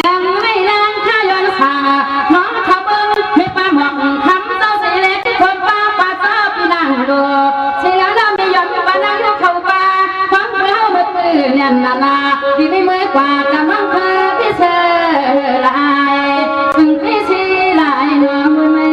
ยังไม่นานข้าย้อนสาน้องเขาเบิ้งไม่ป้าหมอกคำเจ้าเสียเล็กที่คนป้าป้าเจ้าพี่นางดูเสียแล้วไม่ยอมป้านางยกเขาป้าฟังเมื่อเมื่อปืนเนี่ยนาที่ไม่เมื่อกว่าจะมั่งเธอพี่เชอลายถึงพี่ชีลายน้องไม่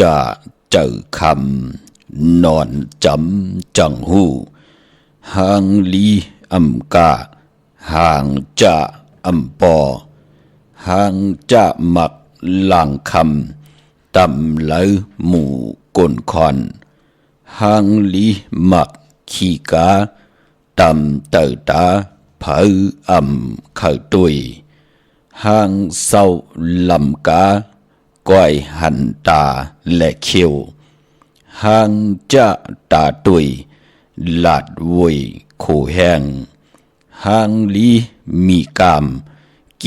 จะเจอคำนอนจำจังหูหางลีอำกาหางจะอำปอหางจะหมักหลังคำตำไหลหมู่กลคอนหางลีหมักขี้กาตำเตอตาเผาอำเข้าตุยหางเศร้าลำกาก้อยหันตาและเขียวหางจะตาตุยลาดวุยโขแห้งหางลีมีกาม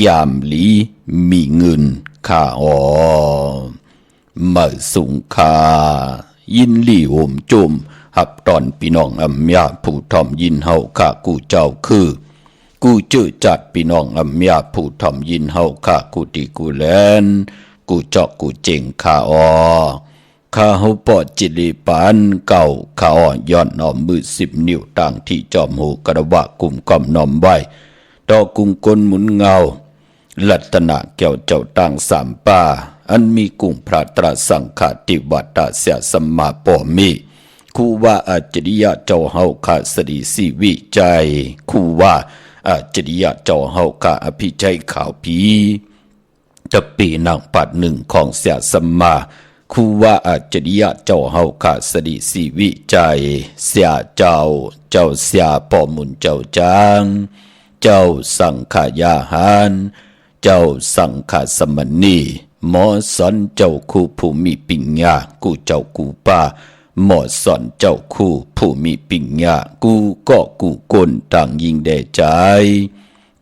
ยามลีมีเงินข้าอ๋อเมื่อสุงคายินลี่โหมจุมหับตอนพี่น้องอำยาผู้ทอมยินเฮาข้ากูเจ้าคือกูเจอจัดพี่น้องอำยาผู้ทอมยินเฮาข้ากูติกูแลนกูจอกกูเจงข้าอ๋อข้าเฮาปอดจิริปานเก่าข้าอ่อนย้อนน้อมมือ10 นิ้วต่างที่จอมหูกระวะกลุ่มก้อมน้อมไว้ดอกกุงกลหมุนเงาลัตนะแก้วเจ้าต่าง3 ป่าอันมีกุงพระตรัสสังฆติวัตตะเสียสัมมาปอมีคูว่าอาจริยะเจ้าเฮาข้าสรีสีวิจัยคูว่าอาจริยะเจ้าเฮาข้าอภิชัยข่าวผีตะปีนางปัด1ของเสียสัมมาคูว่าอาจริยะเจ้าเฮาข้าสรีสีวิจัยเสียเจ้าเสียปอมุนเจ้าจางเจ้าสังขายาหารเจ้าสังขสมณีหมอสอนเจ้าคู่ผู้มีปิญญากูเจ้ากูป้าหมอสอนเจ้าคู่ผู้มีปิญญากูก็กูกลต่างยิงแด่ใจ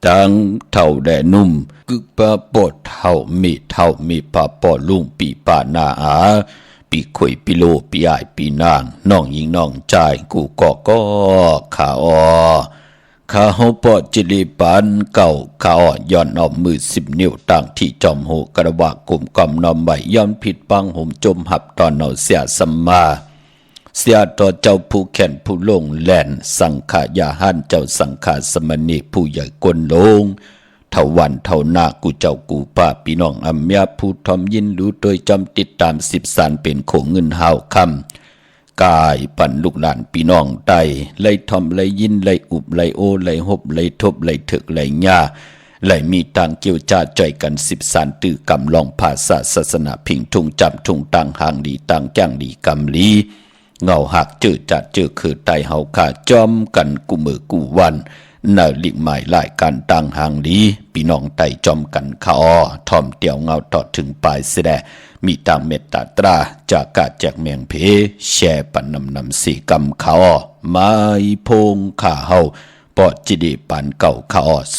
ต่างเท่าแด่นุ่มกึกปะปอดเท่ามีปะปอลุงปีปานาอาปีข่อยปีโลปีอายปีนางน้องยิงน้องใจกูก็ขาออข้าเฮาปอดจิริปานเก่าข้าอ่อนย้อนเอามือ10 นิ้วต่างที่จอมหูกระวะกลุ่มกอมนอมใบย้อนผิดปังห่มจมหับตอนเอาเสียสัมมาเสียต่อเจ้าผู้แขนผู้ลงแล่นสังขายาหันเจ้าสังขาสมณีผู้ใหญ่กลลงเท่าวันเท่านากูเจ้ากูป้าพี่น้องอำยาผู้ทอมยินรู้โดยจำติดตาม10 สารเป็นโขงเงินหาวคำกายปั่นลูกหลานพี่น้องไตไล่ทอมไล่ยินไล่อุบไล่โอไล่หบไล่ทบไล่ถึกไล่หญ้าไล่มีต่างเกี่ยวจ้าจ่อยกัน10 สารตื้อกำลองภาษาศาสนาพิงทุงจำทุงต่างห่างดีต่างจ้างดีกำลีเงาหักเจอจัดเจอคือไตเฮาขาจอมกันกูมือกูวันน่าลิกหมายหลายการต่างห่างดีพี่น้องไตจอมกันขาอ้อทอมเตียวเงาตอดถึงปลายเสดมีต่างเมตตาตราจากกาแจกเมียงเพแช่ปันนำสีกำขาอ้อไม้พงขาเฮาปอดจิดีปันเก่าขาอ้อ0624649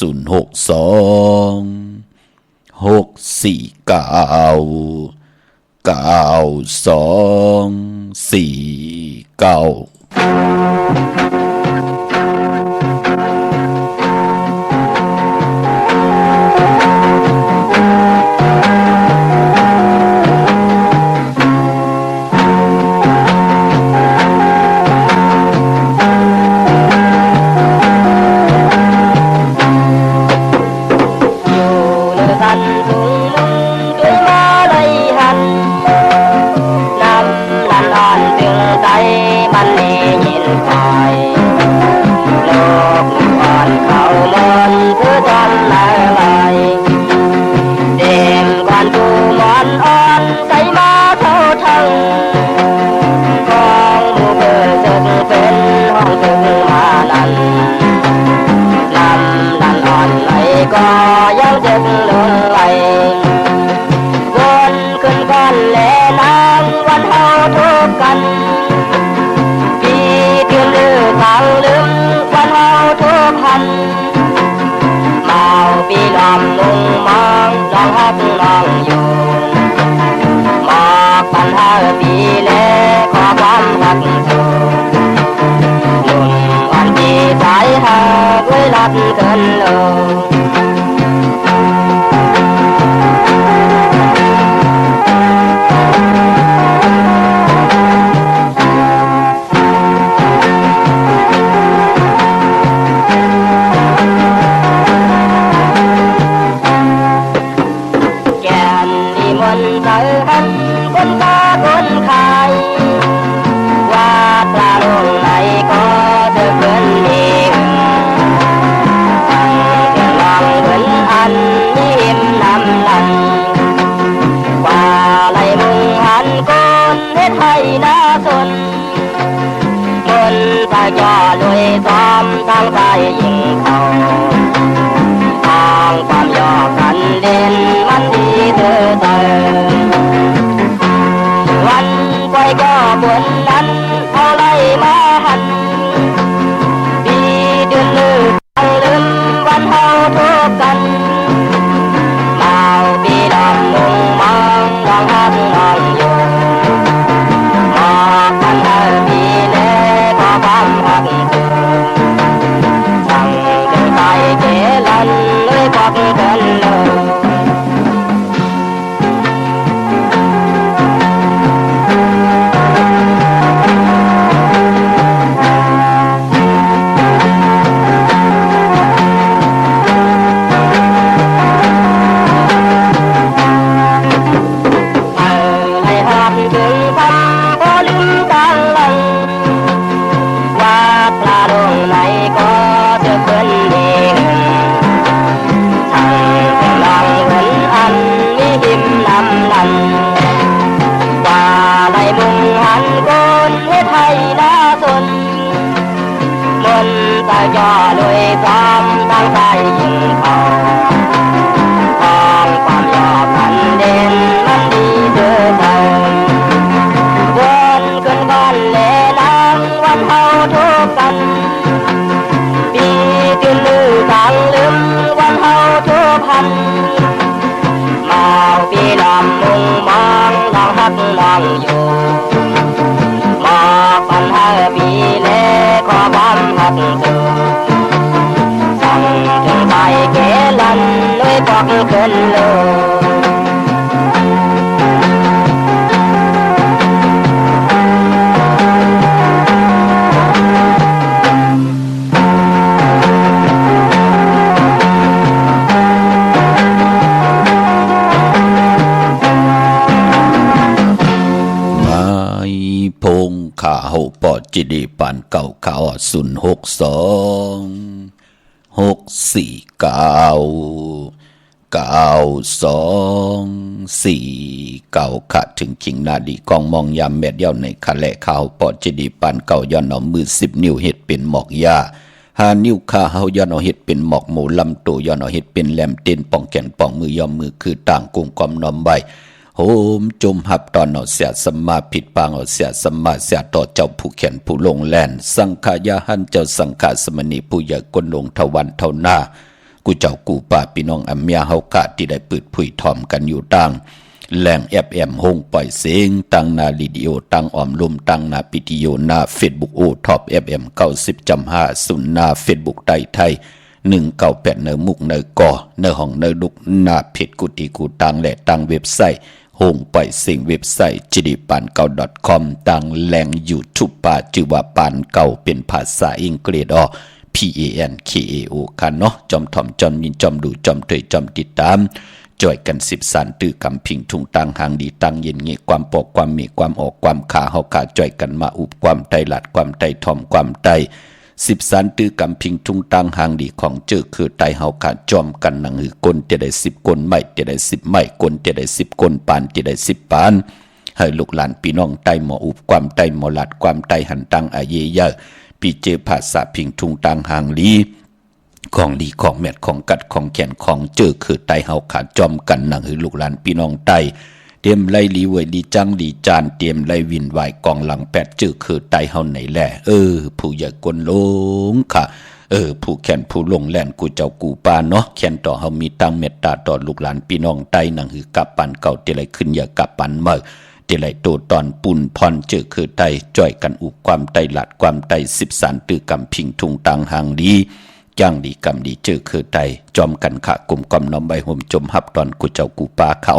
คนตาคน ได้ย่อด้วยความตั้งใจยิงเขาความยอมมันเด่นมันดีเดือดเดินวนขึ้นบ้านเล่นังวันเฮาทุกกันปีตื่นลือทางลืมวันเฮาทุกพันมาปีลำมุงมองลองฮักลองอยู่มาปัญหาปีเล่ขอความฮักสูสั่งถึงไปเกลันด้วยบอกขึ้นเลยพงข่าวปอจิดีปานเก่าข่าว062 649 92 4 9ค่ะถึงคิงนาดีกองมองยามแม่เดียวในคะแลข่าวปอจิดีปานเก่าย้อนเอามือ10 นิ้วเฮ็ดเป็นหมอกยา5 นิ้วขาเฮาย้อนเอาเฮ็ดเป็นหมอกหมูลำตัวย้อนเอาเฮ็ดเป็นแหลมเต้นป้องแขนป้องมือยอมมือคือต่างกุงกอมนอมใบโหมจมหับตอนเอาเสียสมมาผิดปางเอาเสียสมมาเสียต่อเจ้าผู้เขียนผู้ลงแลนสังขายาหันเจ้าสังขาสมณีผู้ใหญ่กนลงทวันเท่าหน้ากูเจ้ากูป่าพี่น้องอเมียเฮากะที่ได้ปืดผุยทอมกันอยู่ต่างแหล่งแอบแอมหงปล่อยเสียงตั้งนาลีดิโอตั้งออมลมตั้งนาปิติโยนาเฟซบุ๊กโอท็อปFM 90.5ศูนย์นาเฟซบุ๊กไทย198เนอมุกเนอกอเนอห้องเนอลุกหน้าเพจกุฏิกูตังและตังเว็บไซต์หงปล่อยเสียงเว็บไซต์จิดิปานเก่า .com ตังแหล่ง YouTube ป่าชื่อว่าปานเก่าเป็นภาษาอังกฤษPANKAO ค่ะเนาะจอมถ่อมจอมยินจอมดูจอมเตยจอมติดตามจ่อยกัน10 สันตื้อกำพิงทุ่งตังหางดีตังเย็นเงี้ยความปอกความมีความออกความขาเฮาขาจ่อยกันมาอุบความไตหลัดความไตถ่อมความไต10 สันตื้อกำพิงทุ่งตังหางดีของเจอคือไตเฮาขาจอมกันหนังหือกลจะได้10 กลไม่จะได้10ไม่กลจะได้10 กลปานจะได้10 ปานให้ลูกหลานพี่น้องไตหมออุบความไตหมอหลัดความไตหันตังอาเยเยอะปีเจภาษาพิงทุงตังหางลีของดีของแมดของกัดของแขนของเจอคือไตเฮาขาจอมกันหนังหือลูกหลานพี่น้องไตเตรียมไล่ลีเวยลีจังลีจานเตรียมไล่วินไหวกองหลังแปดเจอคือไตเฮาไหนแหละผู้ใหญ่กนลงค่ะผู้แขนผู้ลงแล่นกูเจ้ากูปาเนาะแขนต่อเฮามีตั้งเมตตาต่อลูกหลานพี่น้องไตหนังหือกับปันเก่าเตไรขึ้นอย่ากับปันเมื่อที่ไหลโตตอนปุ่นพรเจอคือไตจ่อยกันอุบความไตหลัดความไต10 สารตื้อกำพิงทุงตังหางดีย่างดีกำดีเจอคือไตจอมกันขะกลุ่มกำน้อมใบห่มจมหับตอนกูเจ้ากูปาเขา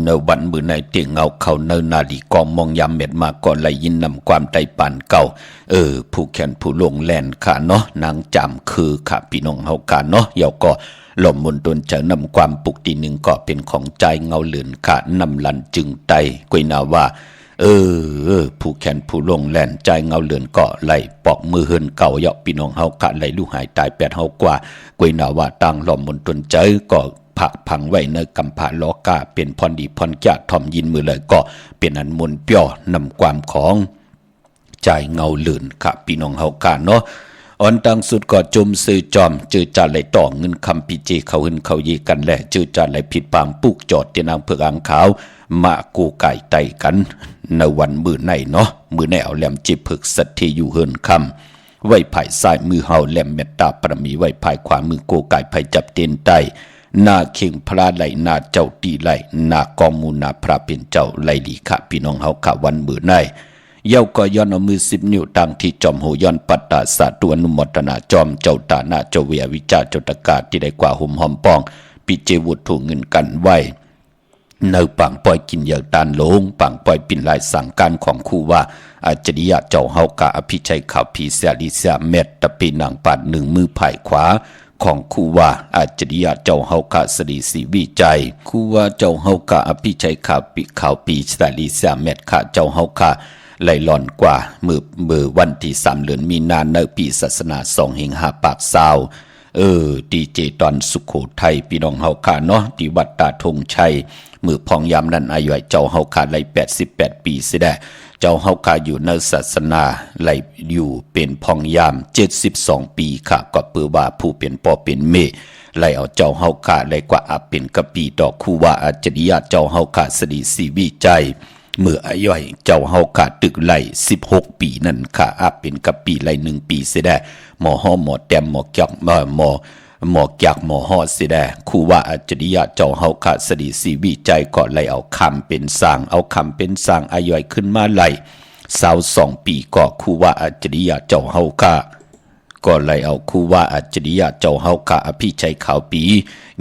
เนวันมือในเตียงเงาเขาเนนาดีกองมองยามเม็ดมาก่อนไหลยินนำความไตปานเก่าผู้แขนผู้ลงแลนค่ะเนาะนางจำคือค่ะพี่น้องเฮาค่ะเนาะเยาก็หล่อมมนตนจะนำความปุกตีหนึ่งก็เป็นของใจเงาเหลือนขาดนำลันจึงไตกุยนาว่าผู้แขนผู้ลงแล่นใจเงาเหลือนก็ไหลปอกมือเฮินเก่าเยาะพี่น้องเฮาขาดไหลลูกหายตาย8 เฮากว่ากุยนาว่าตั้งหล่อมมนตนใจก็ผักพังไว้ในกำผาล้อกาเป็นพรดีพรแก่ทอมยินมือเลยก็เป็นอันมนเปียวนำความของใจเงาเหลือนค่ะพี่น้องเฮาขาดเนาะอ่อนตังสุดก็จมซื้อจอมจือจานไหลต่อเงินคำปีเจเขาหึนเขายีกันแหละจือจานไหลผิดปางปุกจอดเตียนางเผือกอ่างขาวมากูไก่ไตกันในวันมือในเนาะมือในเอาแหลมจิบผึกสัตที่อยู่เฮินคำไว้ภายซ้ายมือเฮาแหลมเมตตาปรมีไว้ภายขวามือกูไก่ภายจับเตียนไตหน้าเข่งพระไหลหน้าเจ้าตีไหลหน้ากองมูนาพระเป็นเจ้าไหลลีขะพี่น้องเฮาขะวันมือในเย้าก็ย้อนเอามือ10 นิ้วตั้งที่จอมโหย้อนปัตตาสาตัวนุมตนาจอมเจ้าตาหน้าเจ้าเวียวิจาเจ้าตะกาที่ได้กว่าหุ่มหอมปองปิเจวุฒถูกเงินกันไว้เนอปังปล่อยกินอย่างตานลงปังปล่อยปิ่นลายสั่งการของคู่ว่าอาจริยะเจ้าเฮากะอภิชัยข่าวพีเสียลิเสียเม็ดตะปีนางปาด1 มือไผ่ขวาของคู่ว่าอาจริยะเจ้าเฮากะสรีสีวิจัยคู่ว่าเจ้าเฮากะอภิชัยข่าวปีเสียลิเสียเม็ดค่ะเจ้าเฮากะไหลหล่อนกว่ามือวันที่3 เดือนมีนาในปีศาสนา2 เฮง5 ปากซาวดีเจตอนสุโขทัยพี่น้องเฮาค่ะเนาะที่วัดตาธงชัยมือพองยามนั้นอายุเจ้าเฮาค่ะไหล88 ปีสิได้ เจ้าเฮากาอยู่ในศาสนาไหลอยู่เป็นพองยาม72ปีค่ะก็เปือว่าผู้เป็นพ่อเป็นแม่ไหลเอาเจ้าเฮากาไหลกว่าอาเป็นกะปีดอกคู่ว่าอาจริยะเจ้าเฮากาสดีสีวิจัยเมื่ออาย่อยเจ้าเฮากาตึกไหล16ปีนั่นค่ะอาเป็นกะปีไหล1ปีเสียได้หมอฮ้อหมอแต้มหมอจักหมอจักหมอฮอดสิได้คู่ว่าอาจริยะเจ้าเฮาขาสดีสีวิจัยก่อนไล่เอาคำเป็นสร้างเอาคำเป็นสร้างอาย่อยขึ้นมาไล่22ปีก็คู่ว่าอาจริยะเจ้าเฮาขาก็ไล่เอาคู่ว่าอาจริยะเจ้าเฮาขาอภิชัยขาวปี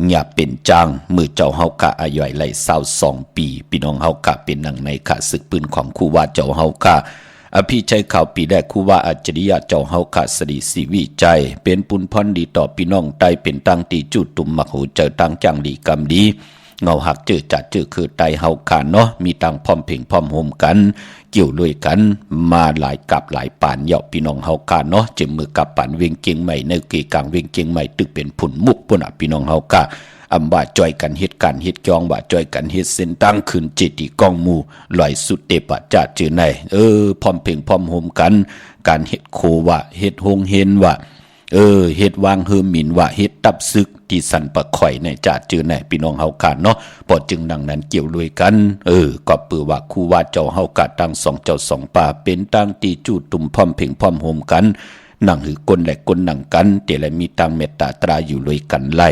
หยาเป็นจังมือเจ้าเฮาขาอาย่อยไล่22ปีพี่น้องเฮาขาเป็นหนังในขาศึกปืนของคู่ว่าเจ้าเฮาขาอภิชัยข่าวปีแรกคู่ว่าอัจฉริยะเจ้าเฮาขาสดีสีวิจัยเป็นปุนพรดีต่อพี่น้องใต้เป็นตั้งตีจุดตุ่มมักหูเจอตั้งจังดีกำดีเงาหักเจอจัดเจอคือไตเฮาขาเนาะมีตังพร้อมเพ่งพร้อมโฮมกันเกี่ยวลุยกันมาหลายกับหลายป่านเหยาะพี่น้องเฮาขาเนาะจึงมือกับป่านเวียงเกียงใหม่ในเกกลางเวียงเกียงใหม่ตึกเป็นผุนมุกปุ่นพี่น้องเฮาขาอำว่าจ่อยกันเฮ็ดการเฮ็ดจองว่าจ่อยกันเฮ็ดเส้นตั้งขึ้นจิตที่กองหมู่ลอยสุดเตปะจะจือในพร้อมเพ่งพร้อมโฮมกันการเฮ็ดโคว่าเฮ็ดโฮงเฮ็นว่าเฮ็ดวางเฮอหมิ่นว่าเฮ็ดตับซึกที่สันปะข่อยในจะจือในพี่น้องเฮาขาเนาะพอจึงดังนั้นเกี่ยวลุยกันก็ปือว่าคู่ว่าเจ้าเฮากะตั้ง2เจ้า2ป่าเป็นตั้งตีจูตุ่มพร้อมเพ่งพร้อมโฮมกันนั่งหือกลและกลนั่งกันเตละมีตังเมตตาตราอยู่ลุยกันไล่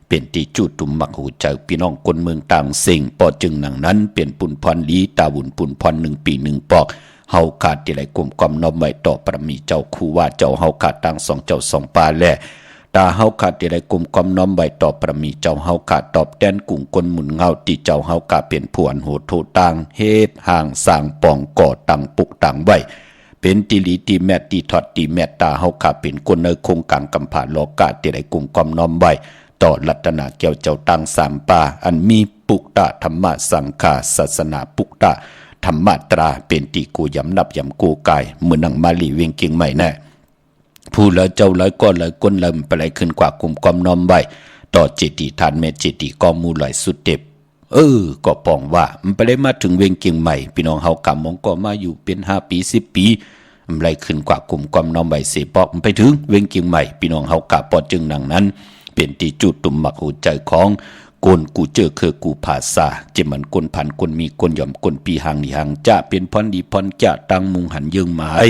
เป็นที่จุดตุ่มมักหูใจพี่น้องคนเมืองต่างสิ่งปอจึงหนังนั้นเป็นปุ่นพรลีตาบุญปุ่นพร1 ปี 1 ปอกเฮาขาดที่ไรกลุ่มกอมน้อมไว้ต่อประมีเจ้าคู่ว่าเจ้าเฮาขาดตั้ง2เจ้า2ปาแลตาเฮาขาดที่ไรกลุ่มกอมน้อมไว้ต่อประมีเจ้าเฮาขาดตอบแทนกลุ่มคนหมุนเงาที่เจ้าเฮาขาดเป็นผู้อันโหดโทต่างเฮ็ดห่างสร้างปองก่อตั้งปุกตั้งไว้เป็นติลีติแมตติทอดติแมตตาเฮาขาดเป็นคนในคงกลางกำผาโลกาที่ไรกลุ่มกอมน้อมไว้ต่อรัตนาเกี่ยวเจ้าตั้ง3ป่าอันมีปุกตะธรรมะสังฆาศาสนาปุกตะธรรมตราเป็นตีกูยำนับยำกูกายเมื่อนังมาลีเวียงเกียงใหม่แน่ผู้แล้วเจ้าแล้วก็เลยก้นเริ่มไปไหลขึ้นกว่ากลุ่มกอมน้อมไว้ต่อเจติทานเมเจติกอมูไหลสุดเด็บก็ปองว่ามันไปได้มาถึงเวียงเกียงใหม่พี่น้องเฮากำมองก็มาอยู่เป็น5 ปี10 ปีมันไหลขึ้นกว่ากลุ่มกอมน้อมไว้เสปอกมันไปถึงเวียงเกียงใหม่พี่น้องเฮากะปอจึงดังนั้นเป็นที่จุดตุ่มมักหูใจของกนกูเจอคือกูภาษาจะมันกนพันกนมีกนหย่อมกนปีหางนี่หางจะเป็นพรดีพรจะตั้งมุงหันยืงหมาย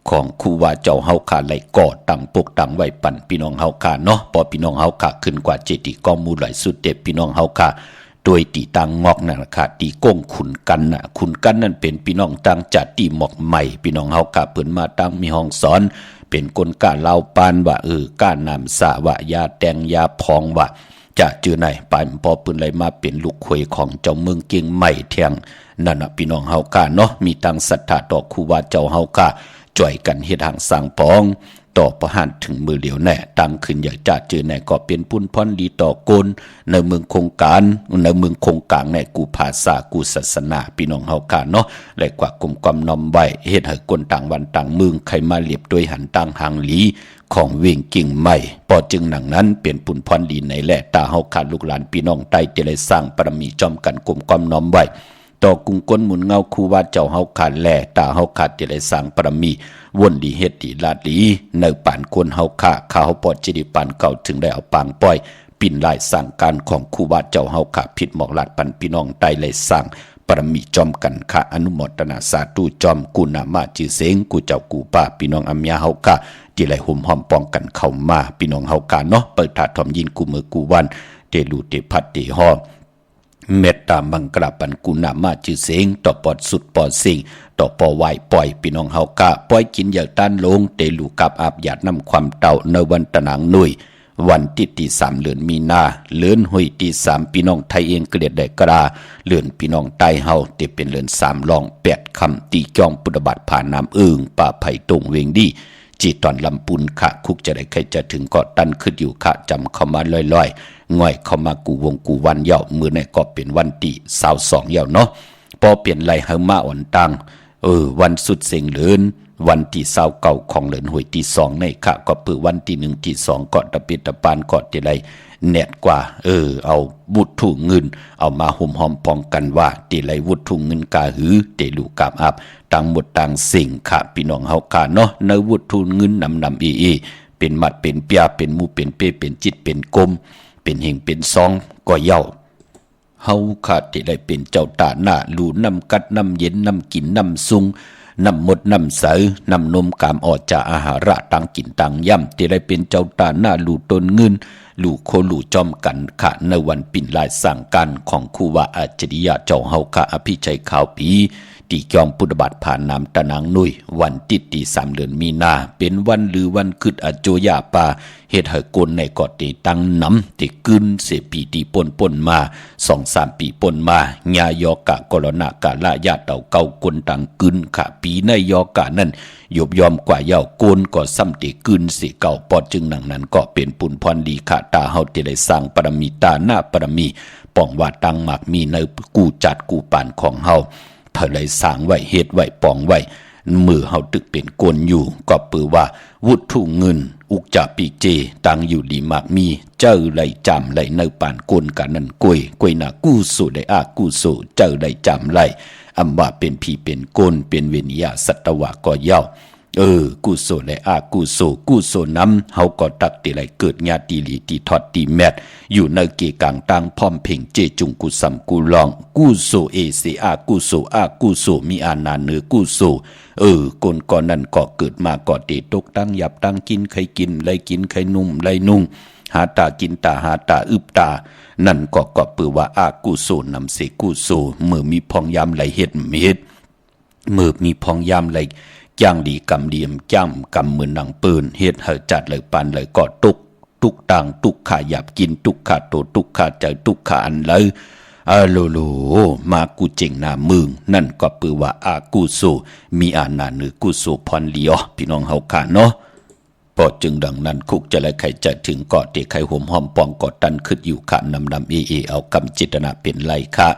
ของครูว่าเจ้าเฮาขาไหลก่อตั้งปกตั้งไว้ปั่นพี่น้องเฮาขาเนาะพอพี่น้องเฮาขาขึ้นกว่าเจติกองมูไหลสุดเด็ดพี่น้องเฮาขาโดยตีตังงอกนั่นค่ะตีก้งขุนกันน่ะขุนกันนั่นเป็นพี่น้องตั้งจัดตีหมอกใหม่พี่น้องเฮาขาเปิ้นมาตั้งมีห้องสอนเป็นคนกล้าเล่าปานว่าก้านำสะว่ายาแตงยาพองว่าจะจือไหนปานพอปืนไหลมาเป็นลูกเขยของเจ้าเมืองเกียงใหม่เทียงนั่นน่ะพี่น้องเฮากาเนาะมีตังศรัทธาต่อครูว่าเจ้าเฮากาจ่อยกันเฮ็ดหางสร้างปองต่อประหารถึงมือเหลียวแน่ตั้งขึ้นอย่างจะจือไหนก็เป็นปุ้นพรดีต่อกนในเมืองคงการในเมืองคงกลางในกูภาษากูศาสนาพี่น้องเฮากาเนาะและกว่ากลุ่มกอมนอมไว้เฮ็ดให้คนต่างวันต่างเมืองใครมาเรียบด้วยหันต่างหางหลีของเวียงกิ่งใหม่ปอจึงหนังนั้นเป็นปุ่นพรดีในแหละตาเฮาขาดลูกหลานพี่น้องใต้ที่ได้สร้างปรมีจอมกันกลุ่มกอมน้อมไว้ต่อกุงก้นหมุนเงาคูว่าเจ้าเฮาขาดแหล่ตาเฮาขาดที่ได้สร้างปรมีวนดีเฮ็ดดีลาดดีในป่านคนเฮาขาข้าเฮาปอดจิริปันเก่าถึงได้เอาปางปล่อยปิ่นลายสร้างการของคูว่าเจ้าเฮาขาผิดหมอกลาดปันพี่น้องใต้เลยสร้างปรมีจอมกันค่ะอนุโมทนาสาธุจอมกุณามาจือเสงกูเจ้ากูป้าพี่น้องอัมยาเฮากะที่ไหลหุ่มหอมป้องกันเข้ามาพี่น้องเฮากะเนาะเปิดถาทอมยินกูมือกูวันเตลูเตพัดเตหอมเมตตามังกราปันกุณามาจือเสงต่อปอดสุดปอดสิ่งต่อปอไหวปล่อยพี่น้องเฮากะปล่อยกินอย่างต้านลงเตลูกับอาบหยาดน้ำความเต่าในวันตะนางหนุ่ยวันที่3เดือนมีนาเลือนหุยที่3พี่น้องไทยเองเกลียดได้กราเลือนพี่น้องใต้เฮาเตเป็นเลือน3ลอง8คำตีจ้องปุตบัติผ่านน้ำป่าไผ่ตรงเวงดีจีตอนลำปุนขะคุกจะได้ใครจะถึงก็ตันขึ้นอยู่ขะจำเข้ามาลอยๆง่อยเข้ามากูวงกูวันเย่ามือในก็เป็นวันที่22เย่าเนาะพอเปลี่ยนไหลเฮามาอ่อนตังวันสุดเสียงเลือน วันที่29ของเดือนหวยที่2ในค่ะก็เปิดวันที่1ที่2ก็ตะปิดตะปานก็ที่ไรแน่กว่าเอาวุฒิถุเงินเอามาห่มหอมป้องกันว่าที่ไรวุฒิถุเงินกาหือเตลูกามอับต่างหมดต่างสิ่งค่ะพี่น้องเฮาค่ะเนาะในวุฒิถุเงินนำเป็นมัดเป็นเปียเป็นมูเป็นเป้เป็นจิตเป็นกลมเป็นเฮงเป็นซองก็เย้าเฮาค่ะที่ได้เป็นเจ้าตาหน้าลูน้ำกัดน้ำเย็นน้ำกินน้ำซุงน้ำมดน้ำใสน้ำนมกามออกจากอาหาระต่างกินต่างย่ำที่ได้เป็นเจ้าตาหน้าลูตนเงินลูโคลูจอมกันค่ะในวันปิ่นลายสั่งกันของครูวาอาจริยะเจ้าเฮาค่ะอภิชัยขาวปีที่จอมปุตบัตผ่านนามตะนางนุยวันติดที่3เดือนมีนาเป็นวันหรือวันคืดอโจยาปาเฮ็ดให้กลในกอดตีตั้งน้ำที่กึนเสปีที่ป่นมา 2-3 ปีป่นมาญายอกะกรณากะละญาเต่าเก่ากลตังกึนค่ะปีในยอกะนั้นยบยอมกว่าเย้าโกนก็ซ้ำติกึนสิเก่าปอดจึงหนังนั้นก็เป็นปุนพรดีค่ะตาเฮาที่ได้สร้างปรมีตาหน้าปรมีป้องว่าตังหมากมีในกู้จัดกู้ปานของเฮาเธอเลยสร้างไว้เฮ็ดไว้ป้องไว้มือเฮาตึกเป็นกวนอยู่ก็ปือว่าวุฒิถุเงินอุกจะปีเจตังอยู่ดีมากมีเจ้าไหลจำไหลในป่านกวนกันนั่นกวยหน้ากู้สู่ได้อากู้สู่เจ้าไหลจำไหลอำว่าเป็นผีเป็นกลเป็นเวนิยาสัตวะก็เย้ากู้โซและกู้โซน้ำเฮาก็ตักติไหลเกิดญาติลีตีทอดตีแมดอยู่ในเกกางตังพร้อมเพ่งเจจุงกุสัมกุลองกู้โซเอเสกู้โซมีอานาเนือกู้โซกนก่อนนั้นก็เกิดมาก็เตตกตั้งหยับตั้งกินใครกินไรกินใครนุ่มไรนุ่งหาตากินตาหาตาอึบตานั่นก็ปือว่ากู้โซนำเสกู้โซเมื่อมีพองยามไหลเฮ็ดเม็ดเมื่อมีพองยามไหลย่างดีกำเดียมจ้ำกำมือหนังปืนเฮ็ดเฮจัดเลยปานเลยก็ตุกต่างตุกขาหยับกินตุกขาโตตุกขาใจตุกขาอันเลยโลมากูเจ๋งหน้ามึงนั่นก็ปือว่ากูโซมีอานาเนือกูโซพรลีอพี่น้องเฮาค่ะเนาะพอจึงดังนั้นคุกจะและใครจะถึงเกาะเตะไข่ห่มหอมปองกอดตันขึ้นอยู่ค่ะนำเอากำจิตนาเป็นไรค่ะ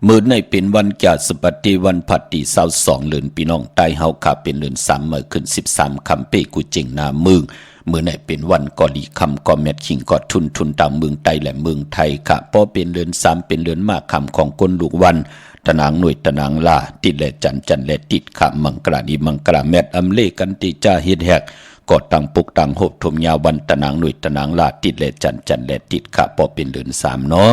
มื้อในเป็นวันแก่สปฏิวันพัดที่22เดือนพี่น้องใต้เฮาค่ะเป็นเดือน3มื้อขึ้น13คำเป้กูเจ๋งหน้ามึงมื้อในเป็นวันกอลีคำกอแมทขิงกอทุนตามเมืองใต้และเมืองไทยค่ะพอเป็นเดือน3เป็นเดือนมาคำของคนลูกวันตะนางหน่วยตะนางลาติดและจันและติดค่ะมังกรานีมังกราแมทอำเลกันติจ้าเฮ็ดแฮกก็ตังปุกตังโหบทมยาวันตะนางหน่วยตะนางลาติดและจันและติดค่ะพอเป็นเดือน3เนาะ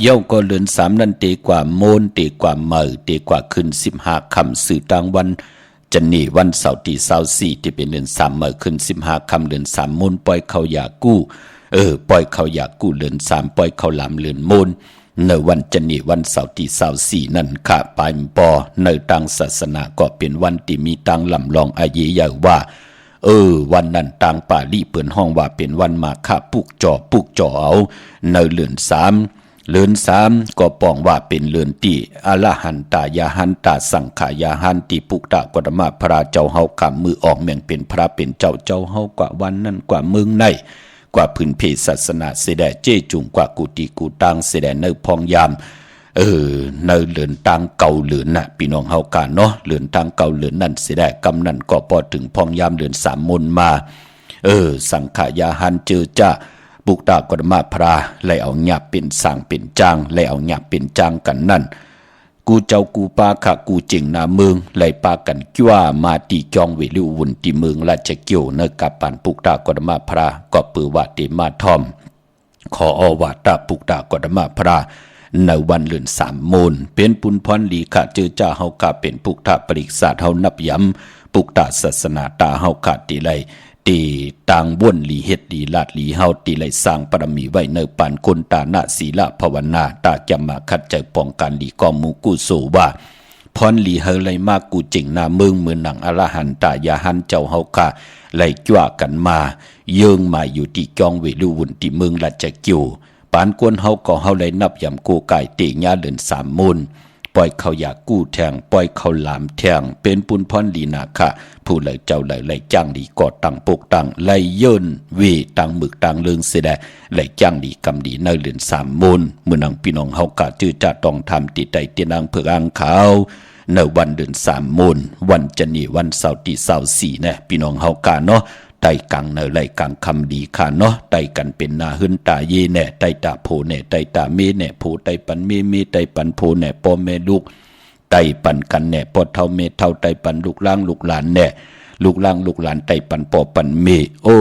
เย้าก็เดือน3นั้นเตกว่าโมนเตกว่าเมอเตกว่าขึ้น15ค่ำสื่อต่างวันจันนี่วันเสาร์ที่24ที่เป็นเดือน3เมอขึ้น15ค่ำเดือน3โมนปล่อยเขาอยากกู้ปล่อยเขาอยากกู้เดือน3ปล่อยเขาลำเดือนโมนในวันจันนี่วันเสาร์ที่24นั่นค่ะปายปอในทางศาสนาก็เป็นวันที่มีตังลำลองอาเยยาว่าวันนั้นต่างป่าลี่เปิ่นห้องว่าเป็นวันมาฆะปุกจ่อเอาในเดือน3เลือน3ก็ป้องว่าเป็นเลือนที่อรหันตายาหันตาสังขายาหันติปุกตะกฎมาพระเจ้าเฮากำมือออกแม่งเป็นพระเป็นเจ้าเฮากว่าวันนั้นกว่าเมืองในกว่าพื้นเพศศาสนาเสดเจจุงกว่ากุฏิกูตังเสดเนพองยามในเลือนตังเก่าเลือนน่ะพี่น้องเฮากะเนาะเลือนตังเก่าเลือนนั่นเสดกำนั่นก็พอถึงพองยามเลือน3มนมาสังขายาหันเจอจ้าปุกตากฎมาพระเลยเอาหยาบเป็นสั่งเป็นจางเลยเอาหยาบเป็นจางกันนั่นกูเจ้ากูปาขะกูเจ๋งนาเมืองเลยปากันจ้วมาตีจองเวลิวุ่นที่เมืองราชเกียวเนกับปันปุกตากฎมาพระก็ปือว่าติมาทอมขออวาตาปุกตากฎมาพระในวันเลือน3โมนเป็นปุนพรลีขะเจอจ้าเฮากะเป็นปุกตาปริกษาเฮานับย้ำปุกตาศาสนาตาเฮากะติไลตีต่างบ้วนลีเฮ็ดลีลาดลีเฮาตีไหลสร้างปรมีไว้ในปานคนตาหน้าศีลภาวนาตาจำมาคัดใจป้องกันลีกอมูกุโสว่าพรลีเฮไหลมากกูเจ๋งหน้าเมืองเหมือนหนังอรหันตายาหันเจ้าเฮาค่ะไหลจ้วกันมาเยิงมาอยู่ที่จองเวลุวุ่นที่เมืองราชเกียวปานกวนเฮาก็เฮาไหลนับยำโกไก่เตญาเดิน3มน ปล่อยเขาอยากกู้แทงปล่อยเขาหลามแทงเป็นปุนพรลีนาค่ะผู้เลยเจ้าเลยไหลจ้างดีกอดตังปกตังไหลย่นเวตังหมึกตังเลืองเสดไหลจ้างดีกำดีในเดือน3 มูลเมื่อนังพี่น้องเฮากะจื้อจะต้องทำติดใจเตียนางเผือกอ่างขาวในวันเดือน3 มูลวันจันทร์วันเสาร์ที่24เนี่ยพี่น้องเฮากะเนาะไต่กังในไหลกังคำดีค่ะเนาะไต่กันเป็นนาหึนตาเยแน่ไต่ตาโพแน่ไต่ตาเมแน่โพไต่ปันเมไต่ปันโพแน่ปอแม่ลูกไต่ปันกันแน่ปอเท่าเมเท่าไต่ปันลูกล่างลูกหลานแน่ลูกล่างลูกหลานไต่ปันปอปันเมโอ้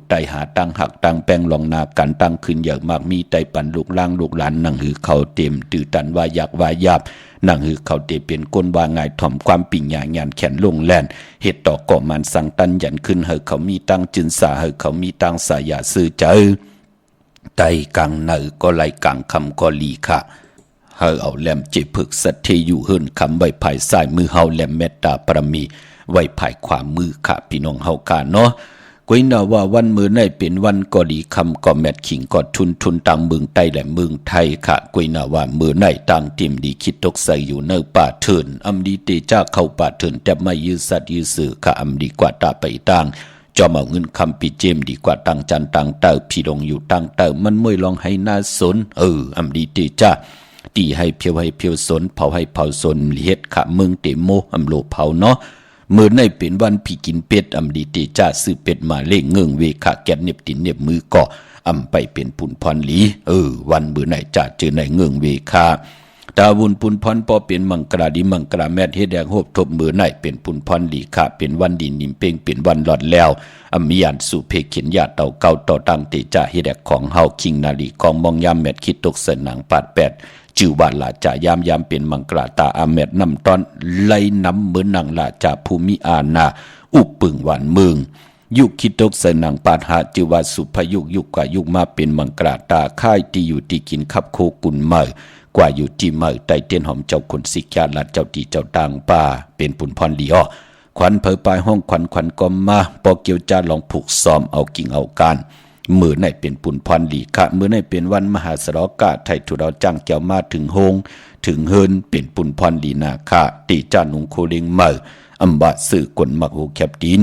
ไต่หาตังหักตังแป้งลองนากันตั้งขึ้นอย่างมากมีไต่ปันลูกล่างลูกหลานนั่งหือเขาเต็มตื่นตันว่าอยากว่าหยาบนั่งหือเขาเตเป็นก้นว่าง่ายถ่อมความปิ่งหยางานแขนลงแลนเหตุต่อก่อมันสั่งตันยันขึ้นเฮอเขามีตังจึนสาเฮอเขามีตังสายาซื้อเจอไต่กังเนอก็ไหลกังคำก็ลีค่ะเฮอเอาแหลมเจ็บผึกสัตเทอยู่เฮินคำใบไผ่สายมือเฮาแหลมเมตตาปรมีไว้ภายความมือค่ะพี่น้องเฮากาเนาะก้อยนาว่าวันมือในเป็นวันก็ดีคำก็แมดขิงก็ทุนต่างเมืองใต้และเมืองไทยค่ะก้อยนาว่ามือในต่างติมดีคิดตกใส่อยู่ในป่าเถินอำดีเตจ้าเข้าป่าเถินแต่ไม่ยืดสัตยืดสื่อค่ะอำดีกว่าตาไปต่างจอมเอาเงินคำปีเจมดีกว่าต่างจันต่างเต่าพี่ลงอยู่ต่างเต่ามันมวยลองให้น่าสนอำดีเตจ้าตีให้เพียวสนเผาให้เผาสนเฮ็ดค่ะเมืองเตโมอำโลเผาเนาะเมื่อในเป็นวันพี่กินเป็ดอำดีเตจ้าซื้อเป็ดมาเล่งเงื่องเวขะแกนเน็บตินเน็บมือก่ออำไปเป็นปุนพรหลีวันเมื่อในจ่าเจอในเงื่องเวขะตาวุนปุนพรพอเป็นมังกราดีมังกราแมดเฮ็ดแดงโหบทบมือในเป็นปุนพรหลีขะเป็นวันดินนิมเป่งเป็นวันหลอดแล้วอำมียานสุเพเขียนญาติเต่าเก่าต่อตั้งเตจ้าเฮ็ดแดงของเฮาคิงนาลีของมองยามแมดคิดตกเสนางปาด8จื่อว่าลาจายามเป็นมังกราตาอาเมดนำตอนไล่นำเหมือนนางลาจาภูมิอาณาอุปึงหวานเมืองยุคคิดตกเสนังปาดหาจื่อว่าสุภยุกยุคกว่ายุคมาเป็นมังกราตาค่ายที่อยู่ที่กินขับโคกุนเมอกว่าอยู่ที่เมอไตเตียนหอมเจ้าคนสิกาลาเจ้าตีเจ้าต่างป่าเป็นปุนพรลีอ้อขวัญเพอปลายห้องขวัญก็มาปอเกียวจ้าลองผูกซ้อมเอากิ่งเอาการมือในเป็นปุนพรหลีค่ะมือในเป็นวันมหาสรกะไทยทุเราจ้างเกี่ยวมาถึงโฮงถึงเฮินเป็นปุนพรหลีนาค่ะตีจานุงโคลิงเมออัมบะสื่อกลมักโหแคบดิน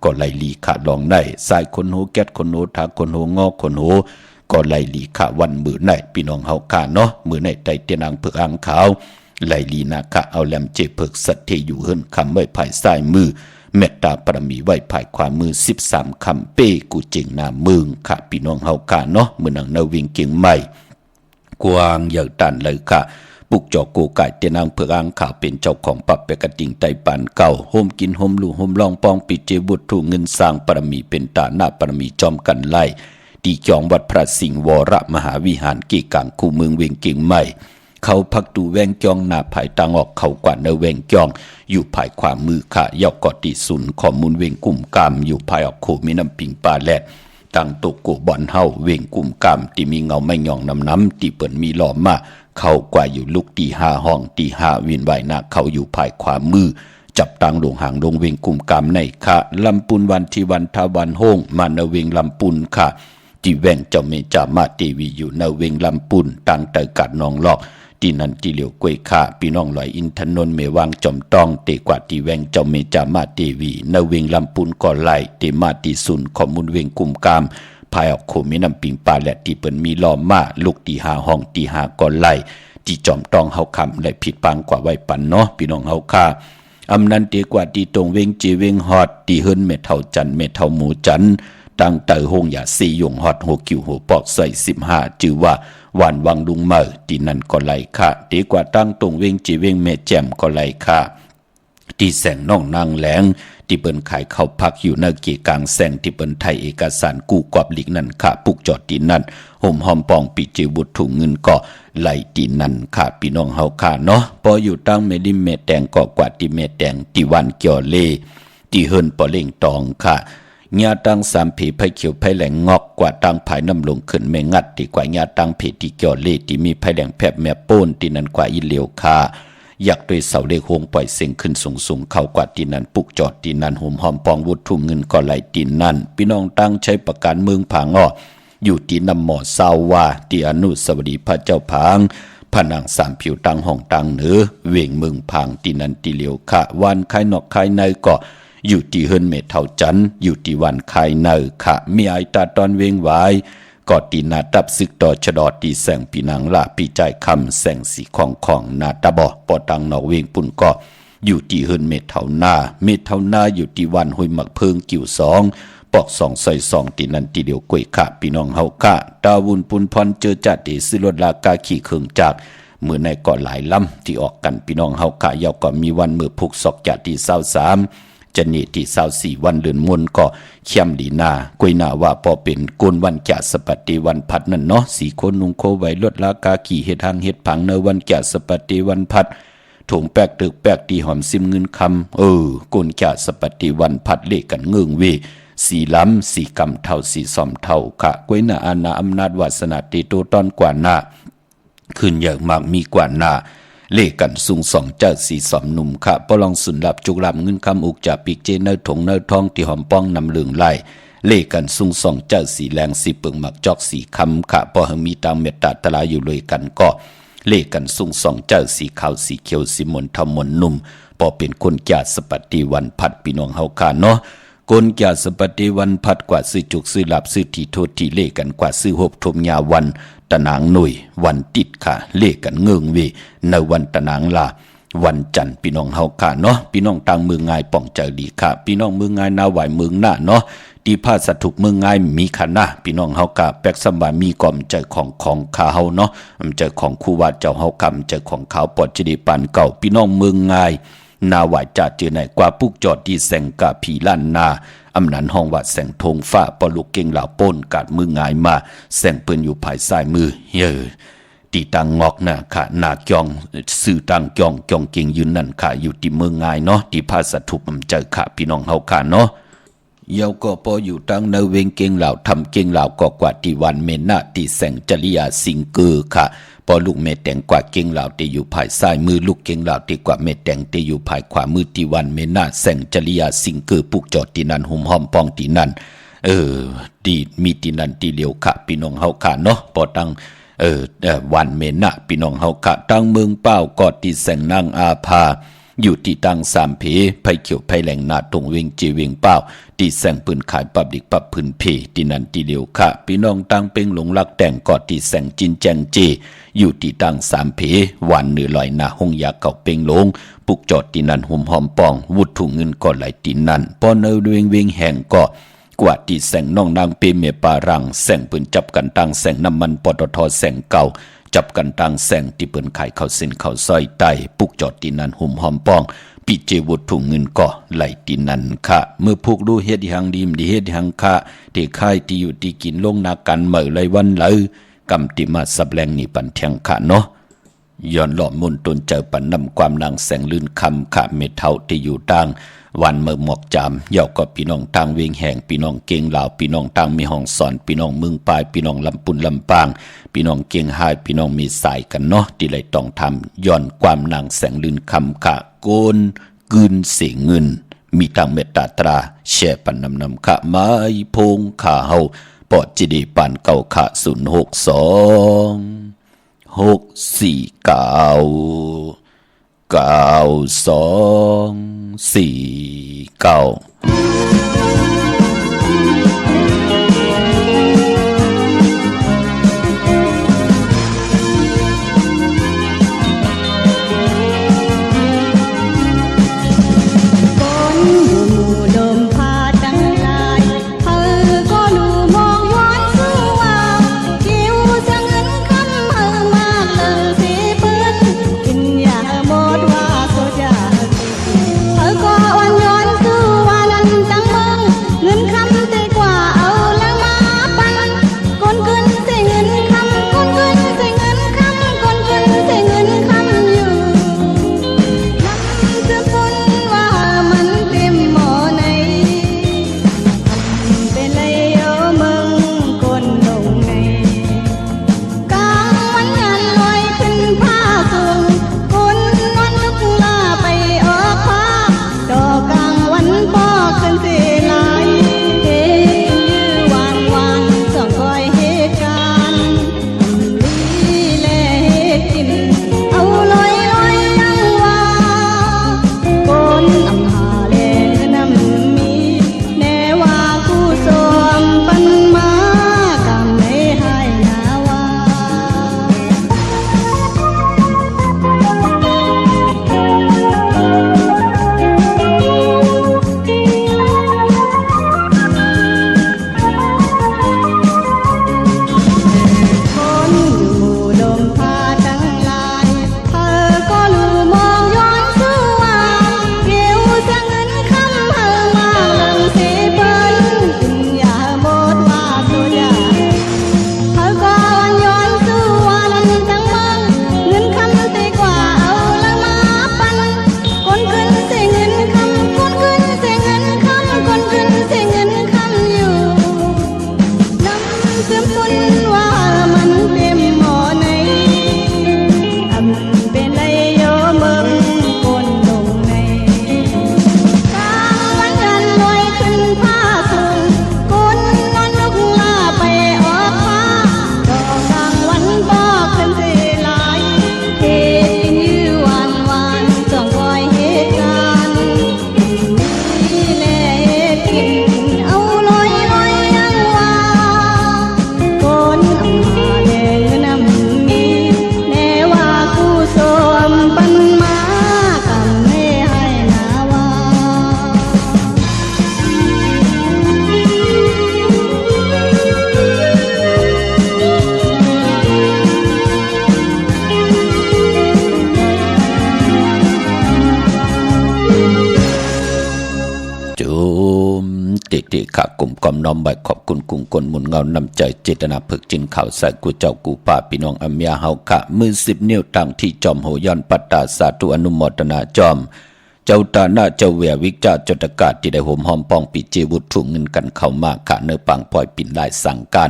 ก็ไล่ลีค่ะลองได้สายคนโหแก๊ดคนโหทาคนโหงอคนโหก็ไล่ลีค่ะวันมือในพี่น้องเฮาค่ะเนาะมือในไตเตียนางเผือกอ่างขาวไล่ลีนาค่ะเอาแหลมเจเผือกสัตเทอยู่เฮินคำไว้ภายซ้ายมือเมตตาปรมีไว้ภายความมือ13คำเป้กูเจิงนาเมืองค่ะพี่น้องเฮากาเนาะเมื่อนังนาวิ่งเก่งใหม่กวางอย่างตันเลยค่ะปุกจอกโกไก่เตนางเผือกอ่างขาวเป็นเจ้าของปับเปกติงไตปานเก่าโฮมกินโฮมลู่โฮมลองปองปิเจบุตรถูเงินสร้างปรมีเป็นตาหน้าปรมีจอมกันไล่ตีจองวัดพระสิงห์วรมหาวิหารเกกางคู่เมืองเวียงเก่งใหม่เขาพักดูแวงจองหน้าภายตางออกเขากว่าเนแวงจองอยู่ภายขวามือค่ะยอกกอติสุนข้อมูลเวงกลุ่มกามอยู่ภายออกโคมีน้ำปิงปลาแลดตั้งตกโกบอนเฮาเวงกลุ่มกามที่มีเงาไม่หย่องน้ำที่เปิ่นมีหลอมมาเข้ากว่าอยู่ลุกตี5ห้องตี5วินไหวหน้าเขาอยู่ภายขวามือจับตังหลงหางลงเวงกลุ่มกามในค่ะลำปุนวันที่วันทวันโฮงมาเนเวงลำปุนค่ะที่แวงเจ้าเมจามาตีวีอยู่เนเวงลำปุนตั้งแต่กัดนองลอกที่นันที่เหลียวกวยขาพี่น้องลอยอินทนนท์เมวางจอมต้องเตกว่าที่แวงเจ้าเมจามาเตวีนเวงลำปุนก่อไหลเตมาตีสุนข้อมูลเวงกุมกามภายออกโคมีน้ำปิงปลาและที่เปิ่นมีล้อมมาลูกตี5ห้องตี5ก่อไหลที่จอมต้องเฮาคำและผิดปังกว่าไว้ปันเนาะพี่น้องเฮาค่าอำนันเตกว่าที่ตรงเวงจีเวงฮอดที่เฮิรนเมเท่าจันเมเท่าหมูจันตั้งแต่หงอย่า4ยงฮอด6คิวหัวปอกใส่15จื่อว่าวันวังลุงเมอที่นั่นก็ไหลค่ะตีกว่าตั้งตรงเวงจีเวงแม่แจ่มก็ไหลค่ะที่แสงน้องนางแหลงที่เปิ้นขายเข้าพักอยู่ในเกกลางแสงที่เปิ้นไทยเอกสารกู้กอบหลีกนั่นค่ะปุกจอดที่นั่นห่มหอมปองปิเจบุตรถุงเงินก็ไหลที่นั่นค่ะพี่น้องเฮาค่ะเนาะพออยู่ตั้งเมดิมเมแตงก็กว่าที่เมแตงที่วันเกี่ยวเลที่เฮิรนปอเล่งตองค่ะญาตังสามผีไผ่เขียวไผ่แหลงงอกกว่าตังไผ่น้ำลงขึ้นไม่งัดดีกว่าญาตังเพที่เกี่ยวเลที่มีไผ่แหลงแผบแม่โป้นที่นั่นกว่าอีเหลียวคาอยากโดยเสาเลขโฮงปล่อยเสียงขึ้นสูงเข้ากว่าที่นั่นปุกจอดที่นั่นห่มหอมปองวุดทุ่งเงินก็ไหลที่นั่นพี่น้องตั้งใช้ประการเมืองผางอ้ออยู่ที่นำหมอซาวาที่อนุสวรีพระเจ้าผาง ผนังสามผิวตังห้องตังเหนือเวงเมืองพังตีนันตีเหลียวขะวันคายนอกคายในก็อยู่ที่เฮินเมเท่าจันอยู่ที่วันคายในขะมีไอตาตอนเวงไว้ก็ตีนาตับซึกต่อชะดอตีแสงปีนังละปีใจคำแสงสีของนาตาบอปอตังนอกเวงปุ่นก็อยู่ที่เฮินเมเท่านาอยู่ที่วันห้วยหมักเพิงกิ่วสองปอกสองใส่สองตีนันตีเดียวกวยขะพี่น้องเฮาขะดาวุนปุนพรเจอจัดตีซื้อรถลากาขี่เคืองจากมือในก่อหลายลำที่ออกกันพี่น้องเฮาขะยาวก็มีวันมือพุกศอกจัดที่23จะนี่ที่24วันเดือนมนก็เข้มดีนากวยนาว่าพอเป็นโกนวันจะสปัตติวันพัดนั่นเนาะสีคนนุงโคไว้รถลากาขี่เฮ็ดทางเฮ็ดผังในวันจะสปัตติวันพัดถุงแปกตึกแปกตีหอมซิมเงินคำโกนจะสปัตติวันพัดเลขกันเงื่องเวสีล้ำสีกำเท่าสีสอมเท่าขะกวยนาอาณาอำนาจวาสนาตีโตตอนกว่าหน้าขึ้นอย่างมากมีกว่าหน้าเลกันสูงสองเจ้าสีสอมหนุ่มขะปลองสุนลับจุกลับเงินคำอุกจากปีกเจเนอถงเนอทองที่หอมป้องนำเหลืองไล่เลกันสูงสองเจ้าสีแรงสีเปิงหมักจอกสีคำขะพอหมีตามเมตตาตลาอยู่เลยกันก็เลกันสูงสองเจ้าสีขาวสีเขียวสีมนทมนนุ่มพอเป็นคนจาสปฏิวันพัดพี่น้องเฮาคาเนาะกนจาสปฏิวันพัดกว่าซื้อจุกซื้อหลับซื้อที่โทษที่เลกันกว่าซื้อหบทมยาวันตะนางหน่วยวันติดค่ะเลกันเงื่องเวในวันตะนางลาวันจันทร์พี่น้องเฮาค่ะเนาะพี่น้องต่างเมืองง่ายป่องใจดีค่ะพี่น้องเมืองง่ายนาไหวเมืองหน้าเนาะที่ภาษาถูกเมืองง่ายมีค่ะนะพี่น้องเฮากะแปกสบายมีก่อมใจของข้าเฮาเนาะใจของครูวาเจ้าเฮากำใจของขาวปอดจิดีปานเก่าพี่น้องเมืองง่ายนาไหวจ่าเจอไหนกว่าปุกจอดที่แสงกะผีล้านนาอำนันห้องวัดแสงธงฟ้าปอลูกเก่งเหล่าป้นกาดมือง่ายมาแสงเปิ้นอยู่ภายซ้ายมือตีตังงอกนะค่ะนาจองสื่อตังจองเก่งยืนนั่นค่ะอยู่ที่เมืองง่ายเนาะที่ภาษาถูกมันเจอค่ะพี่น้องเฮาค่ะเนาะเยาก็พออยู่ตั้งในเวงเก่งเหล่าทำเก่งเหล่าก็กว่าที่วันเมนาที่แสงจริยาสิงเกอค่ะพอลูกเมแต่งกว่าเก่งเหล่าที่อยู่ภายซ้ายมือลูกเก่งเหล่าที่กว่าเมแต่งที่อยู่ภายขวามือที่วันเมนาแสงจริยาสิงเกอปุกจอดที่นั่นหุ่มห้อมปองที่นั่นดีมีที่นั่นที่เดียวค่ะพี่น้องเฮาค่ะเนาะพอตั้งวันเมนาพี่น้องเฮาค่ะตั้งเมืองเป้ากอดที่แสงนางอาภาอยู่ที่ตังสามเพไผเขียวไผแหลงนาตรงเวงจีเวงเป้าที่แสงปืนขายปับดิกปับพื้นเพที่นั่นที่เดียวค่ะพี่น้องตังเป็งหลงรักแต่งกอดที่แสงจินแจงเจอยู่ที่ตังสามเพวันเหนือลอยนาห้องยาเก่าเป็งหลงปุกจอดที่นั่นหุ่มหอมปองวุดถุงเงินก็ไหลที่นั่นปอนเนเวงเวงแห่งก็กว่าที่แสงน้องนางเปเมปารังแสงปืนจับกันตังแสงน้ำมันปตทแสงเก่าจับกันตังแสงที่เปิ้นขายข้าวเส้นข้าวซอยไตปุกจอดที่นั่นหุ่มหอมปองปีเจวุถุงเงินก็ไหลที่นั่นค่ะเมื่อพวกดูเฮ็ดหังดีมดีเฮ็ดหังค่ะที่ค่ายที่อยู่ที่กินลงนากันเหมื่อไรวันเลยกำติมาสับแรงนี่ปันเทียงค่ะเนาะย้อนหล่อมนตนเจอปันนำความนางแสงลื่นคำค่ะเมเท่าที่อยู่ตังวันเมื่อหมอกจามเย่าก็พี่น้องทางเวียงแห่งพี่น้องเก่งลาวพี่น้องทางมีห้องสอนพี่น้องเมืองปลายพี่น้องลำปุนลำปางพี่น้องเก่งหายพี่น้องมีสายกันเนาะที่ไรต้องทำย้อนความนางแสงลื่นคำค่ะโกนกืนเสียเงินมีทางเมตตาตราแช่ปันนำค่ะไม้พงขาเฮาปอดจิดีปันเก่าค่ะ06294 เ ซึมคุณว่ามันเต็มหม้อในอำเป็นไรโยเมืองคนลงในกลางวันยันลอยขึ้นผ้าสูงคนนอนลุกลาไปออกผ้าดอกกลางวันบอกขึ้นเสียหลายเหตุกินยื้อหวานหวานจ้องคอยเหตุการณ์นี่แหละเหตุกินเอาลอยลอยยังว่าคนอำมาแดงน้ำมีแน่ว่ากูสวมปันมากันไม่ให้นาว่า จุมติติขะกลุ่มกอมน้อมใบขอบคุณกุงกลหมุนเงานำใจเจตนาฝึกจินข่าวใส่กูเจ้ากูป่าพี่น้องอเมียเฮาขะมือ10 นิ้วตั้งที่จอมโหย้อนปัตตาสาธุอนุโมทนาจอม เจ้าตาหน้าเจ้าเวียวิกเจ้าจดกาศที่ได้โหมหอมปองปีเจวุฒถุงเงินกันเข้ามาขะเนื้อปังปล่อยปิ่นลายสั่งการ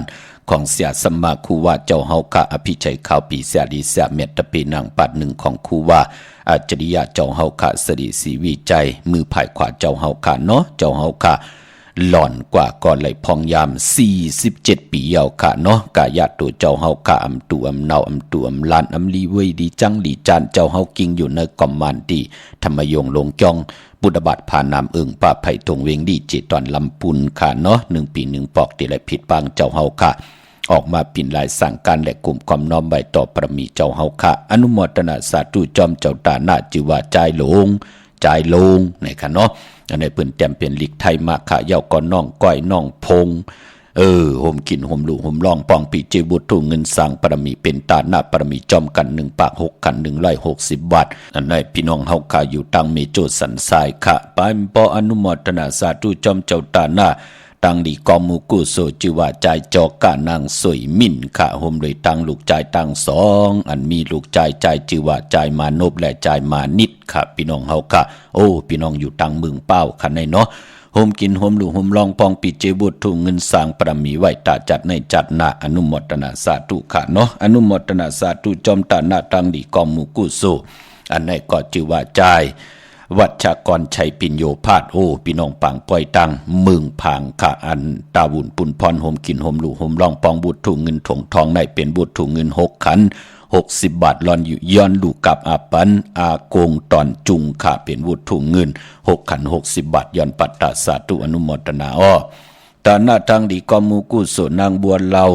ของเสียสมมาคูว่าเจ้าเฮาขะอภิชัยข่าวปีเสียดีเสียเมตตาปีนางปัดหนึ่งของคูว่าอาจริยะเจ้าเฮาขะสริศรีวิจัยมือภายขวาเจ้าเฮาขะเนาะเจ้าเฮาขะหล่อนกว่าก่อนไหลพองยาม47 ปีเยาวขะเนาะกายะตัวเจ้าเฮาขะอำตูอำเนาอำตูอำลานอำลีเวยดีจังดีจานเจ้าเฮากิงอยู่ในกอมมานดีธรรมยงลงจองบุตรบัตรผ่านนามเอิงป้าไผ่ตงเวงดีเจตอนลำปุนค่ะเนาะ1 ปี 1 ปอกตีไหลผิดบางเจ้าเฮาขะออกมาปิ่นลายสั่งการและกลุ่มความน้อมใบต่อประมีเจ้าเฮาขะอนุโมทนาสาธุจอมเจ้าตาหน้าจิว่าใจหลงใจลงในค่ะเนาะอันในเปิ้นแต้มเป็นลิกไทยมาขะเย้าก่อนน้องก้อยน้องพงโฮมกินโฮมลูกโฮมร้องปองปีเจบุตรถุงเงินสั่งประมีเป็นตาหน้าประมีจอมกัน1 ปาก 6 ขัน 160 บาทอันในพี่น้องเฮาขะอยู่ตังเมโจสันสายขะปายปออนุโมทนาสาธุจอมเจ้าตาหน้าตังดีกอมูกุโสจิว่าใจจอกะนางสวยมิ่นขะโฮมเลยตังลูกใจตังสองอันมีลูกใจใจจิว่าใจมานบและใจมานิดค่ะพี่น้องเฮาขะโอ้พี่น้องอยู่ตังเมืองเป้าค่ะในเนาะโฮมกินโฮมลูกโฮมลองปองปีเจบุตรถุงเงินสร้างประมีไว้ตาจัดในจัดนาอนุโมทนาสาธุค่ะเนาะอนุโมทนาสาธุจอมตาหน้าตังดีกอมูกุโสอันในก็จิว่าใจวัชกรชัยปิญโยพาดโอ้พี่น้องปังปล่อยตังเมืองผางขะอันตาวุ่นปุนพรโฮมกินโฮมลูกโฮมลองปองบุตรถุงเงินถงทองในเป็นบุตรถุงเงิน6 ขัน60 บาทลอนอยู่ย้อนลูกกับอาปันอากงตอนจุงค่ะเป็นวุฒิถุงเงิน6 ขัน60 บาทย้อนปัตตาสาธุอนุโมทนาอ้อตาหน้าทางดีกอมูกุโสนางบัวเรา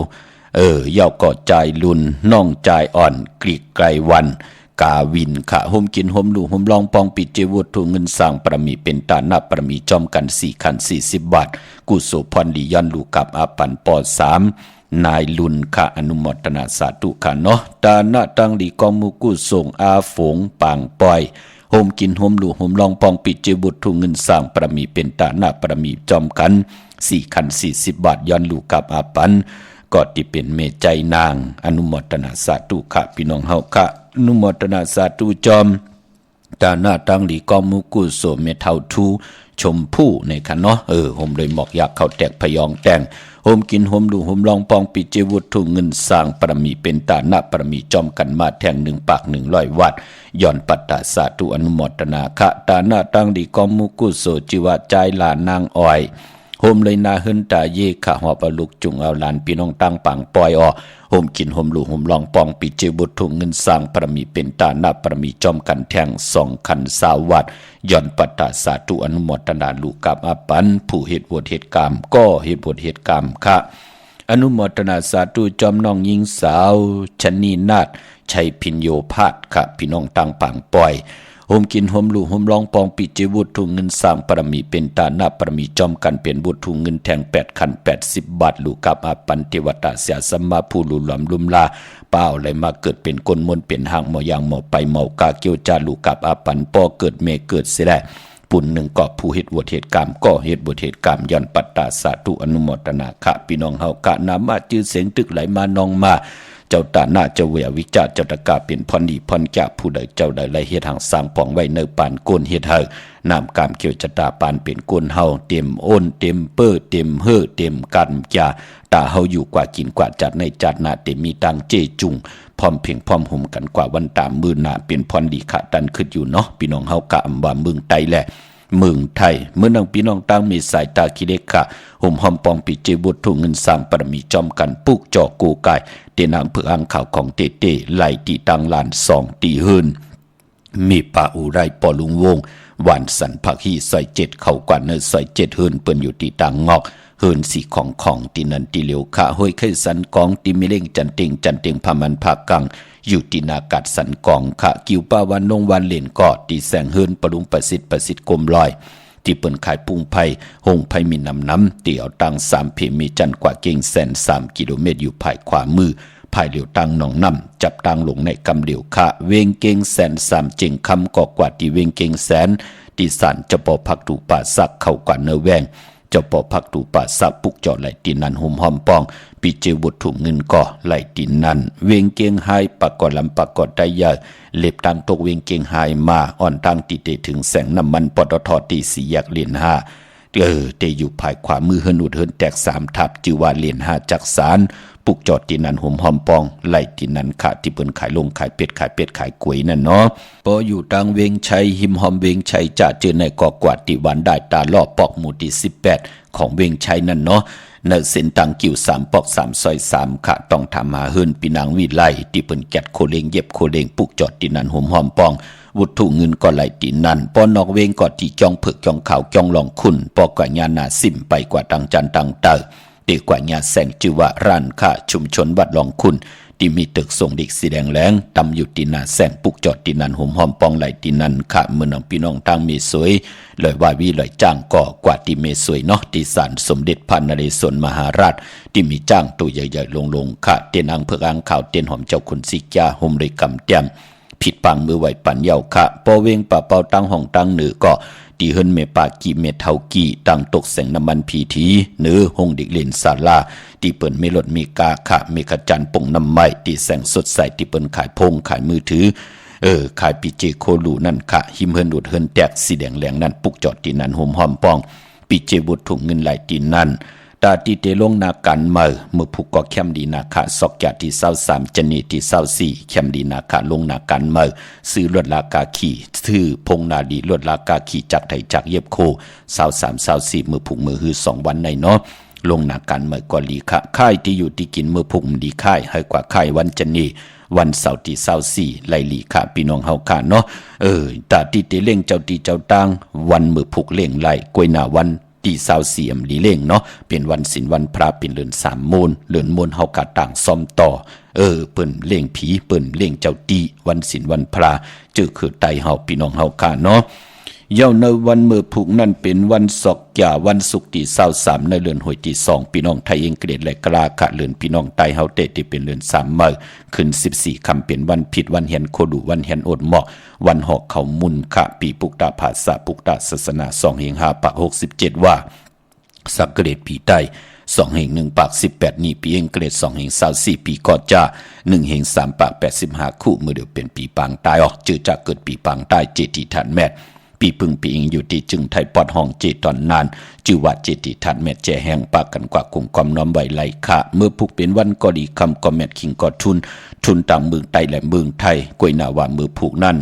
เย้าก่อใจลุนน้องใจอ่อนกรีกไกรวันกาวินค่ะโฮมกินโฮมลูกโฮมลองปองปิดเจวุฒถุงเงินสร้างประมีเป็นตาหน้าประมีจอมกัน4 ขัน40 บาทกุโสพรดีย้อนลูกกับอาปันปอ3นายลุนค่ะอนุโมทนาสาธุค่ะเนาะตาหน้าตังดีกอมูกุส่งอาฝงปางปอยโฮมกินโฮมลูกโฮมลองปองปิดเจบุตรถุงเงินสร้างประมีเป็นตาหน้าประมีจอมกัน4 ขัน40 บาทย้อนลูกกับอาปันก็ที่เป็นเมใจนางอนุโมทนาสาธุค่ะพี่น้องเฮาค่ะอนุโมทนาสาธุจอมตาหน้าตังดีกอมูกุโสเมเท่าทูชมพู่ในค่ะเนาะโฮมเลยหมอกอยากเข้าแตกพยองแต่งโฮมกินโฮมลูกโฮมลองปองปิเจวุฒถุงเงินสร้างประมีเป็นตาหน้าประมีจอมกันมาแทง1 ปาก 100 วัตต์ย้อนปัตตาสาธุอนุโมทนาค่ะตาหน้าตังดีกอมูกุโสจิวะใจหลานนางอ้อยโฮมเลยนาหึนตาเยขะหอบลูกจุงเอาหลานพี่น้องตั้งปังปอยอโฮมกินโฮมลูกโฮมลองปองปิเจบุตรถุงเงินสร้างประมีเป็นตาหน้าประมีจอมกันแทง2 ขัน20 วัตต์ย้อนปัตตาสาธุอนุโมทนาลูกกับอาปันผู้เหตุบทเหตุกรรมก็เหตุบทเหตุกรรมค่ะอนุโมทนาสาธุจอมน้องหญิงสาวชนีนาถชัยพิญโยพาดค่ะพี่น้องตั้งปังปอยโฮมกินโฮมลูกโฮมลองปองปิเจบุตรถุงเงินสร้างประมีเป็นตาหน้าประมีจอมกันเป็นบุตรถุงเงินแทง8 ขัน80 บาทลูกกับอาปันเทวตาเสียสมมาผู้ลุหลอมลุมลาเป้าไหลมาเกิดเป็นกลมนเป็นหางหมอยางหมอไปหมอกาเกียวจาลูกกับอาปันปอเกิดเมเกิดเสียได้ปุ่นหนึ่งก็ผู้เหตุบทเหตุกรรมก็เหตุบทเหตุกรรมย้อนปัตตาสาธุอนุโมทนาค่ะพี่น้องเฮากะนามาจื้อเสียงตึกไหลมานองมา เจ้าตาหน้าเจ้าเวียวิจารเจ้าตะกาเป็นพรดีพรแก่ผู้ใดเจ้าใดไรเฮ็ดหางสร้างปองไว้เนปานโกนเฮ็ดเฮานำกามเกี่ยวจะตาปานเป็นโกนเฮาเต็มโอนเต็มเป้อเต็มเฮ่อเต็มกันจาตาเฮาอยู่กว่ากินกว่าจัดในจัดหน้าเต็มมีตังเจจุงพร้อมเพียงพร้อมห่มกันกว่าวันตามมือหน้าเป็นพรดีขะดันขึ้นอยู่เนาะพี่น้องเฮากะอำว่าเมืองไตแหละเมืองไทยเมื่อนังพี่น้องตั้งมีสายตาคิเดกะห่มหอมปองปีเจบุตรถุงเงินสามปรมีจอมกันปุกจอกูกายเตนางเพื่ออ่างข่าวของเตเตไหลตีตังลานสองตีหืนมีป่าอุไรปอลุงวงวันสันผักฮีซอยเจ็ดเข้ากว่าเนื้อซอยเจ็ดหืนเปิ้นอยู่ตีตังงอกหืนสีของตีนันตีเหลียวขาห้อยไข่สันกองตีมิเล่งจันเต็งพามันภาคกังอยู่ที่นากัดสันกองขะกิวป้าวันนงวันเล่นกอดตีแสงเฮินปรุงประสิทธิ์กลมลอยที่เปิ้นขายปุ้งไผ่หงไผ่มีน้ำเตี่ยวตัง3เพมีจันกว่าเก่งแสน3 กิโลเมตรอยู่ภายขวามือภายเหลียวตังหนองน้ำจับตังลงในกำเหลียวขะเวงเก่งแสน3เจิงคำกอกว่าที่เวงเก่งแสนที่สารจะปอพักตูป่าซักเข้ากว่าเนื้อแวงเจ้าปอพักตูป่าซักปุกจอไหลตีนันหอมหอมปองปีเจวุฒถุงเงินก่อไหลตีนันเวงเกียงไฮปากกอลำปากกอดได้ยาเล็บตังตกเวงเกียงไฮมาอ่อนตังตีเตถึงแสงน้ำมันปตทตี4 แยกเลน5เตอยู่ภายขวามือเฮินอุดเฮินแตก3 ทับจือว่าเลน5จักสารปุกจอดตีนันหอมหอมปองไหลตีนันขะที่เปิ้นขายลงขายเป็ดขายกล้วยนั่นเนาะพออยู่ตังเวงชัยหิมหอมเวงชัยจะเจอในกอกวาดติวันได้ตาล่อปอกหมู่ที่18ของเวงชัยนั่นเนาะเนื้อเส้นตังกิ่ว3 ปอก3 ซอย3ขะต้องทำหาเฮินปีนางวิไลที่เปิ้นแกดโคเลงเย็บโคเลงปุกจอดตีนันหอมหอมปองวุฒุเงินก็ไหลตีนันปอนอกเวงก็ที่จ้องเผือกจ้องขาวจ้องลองคุณปอกกว่าญาณาซิมไปกว่าตังจันตังเตอเด็กกว่าญาแสงจือว่าร้านค้าชุมชนวัดลองคุณที่มีตึกส่งเด็กสีแดงแหลงตำอยู่ตีนาแสงปุกจอดตีนันหอมหอมปองไหลตีนันขะเมืองพี่น้องทางเมสวยลอยว่าวีลอยจ้างก่อกว่าที่เมสวยเนาะที่ศาลสมเด็จพระนเรศวรมหาราชที่มีจ้างตัวใหญ่ๆลงขะเตียนอังเผือกอังข่าวเตียนหอมเจ้าคุณสิกาห่มเลยกำเตียมผิดปังมือไหวปันเยาค่ะปอเวงป่าเปาตั้งห้องตั้งเหนือก็ตีเฮินเมปากีเมเทากีตั้งตกแสงน้ำมันพีทีเนื้อหงดิกเลนศาลาตีเปิ่นเมลดมีกาค่ะเมขจันป่งน้ำไม้ตีแสงสดใสตีเปิ่นขายพงขายมือถือขายปีเจโคลูนั่นค่ะหิมเฮินดูดเฮินแตกสีแดงแหลงนั่นปุกจอดตีนันหอมหอมปองปีเจบุตรถุงเงินไหลตีนั่นตาตีเตลงนาการเมื่อผูกก็แคมดีนาคาซอกยาที่23จันนีที่24แคมดีนาคาลงนาการซื้อรถลากาขี่ซื้อพงนาดีรถลากาขี่จากไทยจากเย็บโค23 24มือผูกมือฮือ2 วันในเนาะลงนาการก็ลีค่ะค่ายที่อยู่ที่กินมือผูกดีค่ายให้กว่าค่ายวันจันนีวันเสาร์ที่24ไล่ลีค่ะพี่น้องเฮาค่ะเนาะตาตีเตเล่งเจ้าตีเจ้าตังวันมือผูกเล่งไล่กวยหน้าวันที่24ลีเล่งเนาะเป็นวันศีลวันพระเป็นเดือน3 มูลเดือนมูลเฮากะต่างซ่อมต่อเปิ้นเล่งผีเปิ้นเล่งเจ้าตีวันศีลวันพระจื้อคือไตเฮาพี่น้องเฮาค่ะเนาะเย้าในวันมือผูกนั่นเป็นวันศกยาวันศุกร์ที่23ในเดือนหวยที่2พี่น้องไทยเองเกรดและกลาค่ะเดือนพี่น้องไตเฮาเตที่เป็นเดือน3มื้อขึ้น14ค่ำเป็นวันผิดวันเฮียนโคดูวันเฮียนอดหมอกวันหอกเขามุนค่ะปีปุกตาภาษาปุกตาศาสนา2เฮง5ปัก67ว่าสักเกรดปีใต้2เฮง1ปัก18นี่ปีเองเกรด2เฮง24ปีกอดจ้า1เฮง3ปัก85คู่มือเดียวเป็นปีปางตายจื้อจากเกิดปีปางตายเจติฐานแม่ปีพึ่งปีอิงอยู่ที่จึงไทยปอดห้องเจตอนนานจือว่าเจติทันแม่แจแห่งปากกันกว่ากุ่มความน้อมไหวไหลค่ะเมื่อพุกเป็นวันก็ดีคำก็แม่คิงก็ทุนตามเมืองไต้และเมืองไทยกวยนาว่ามือผูกนั่น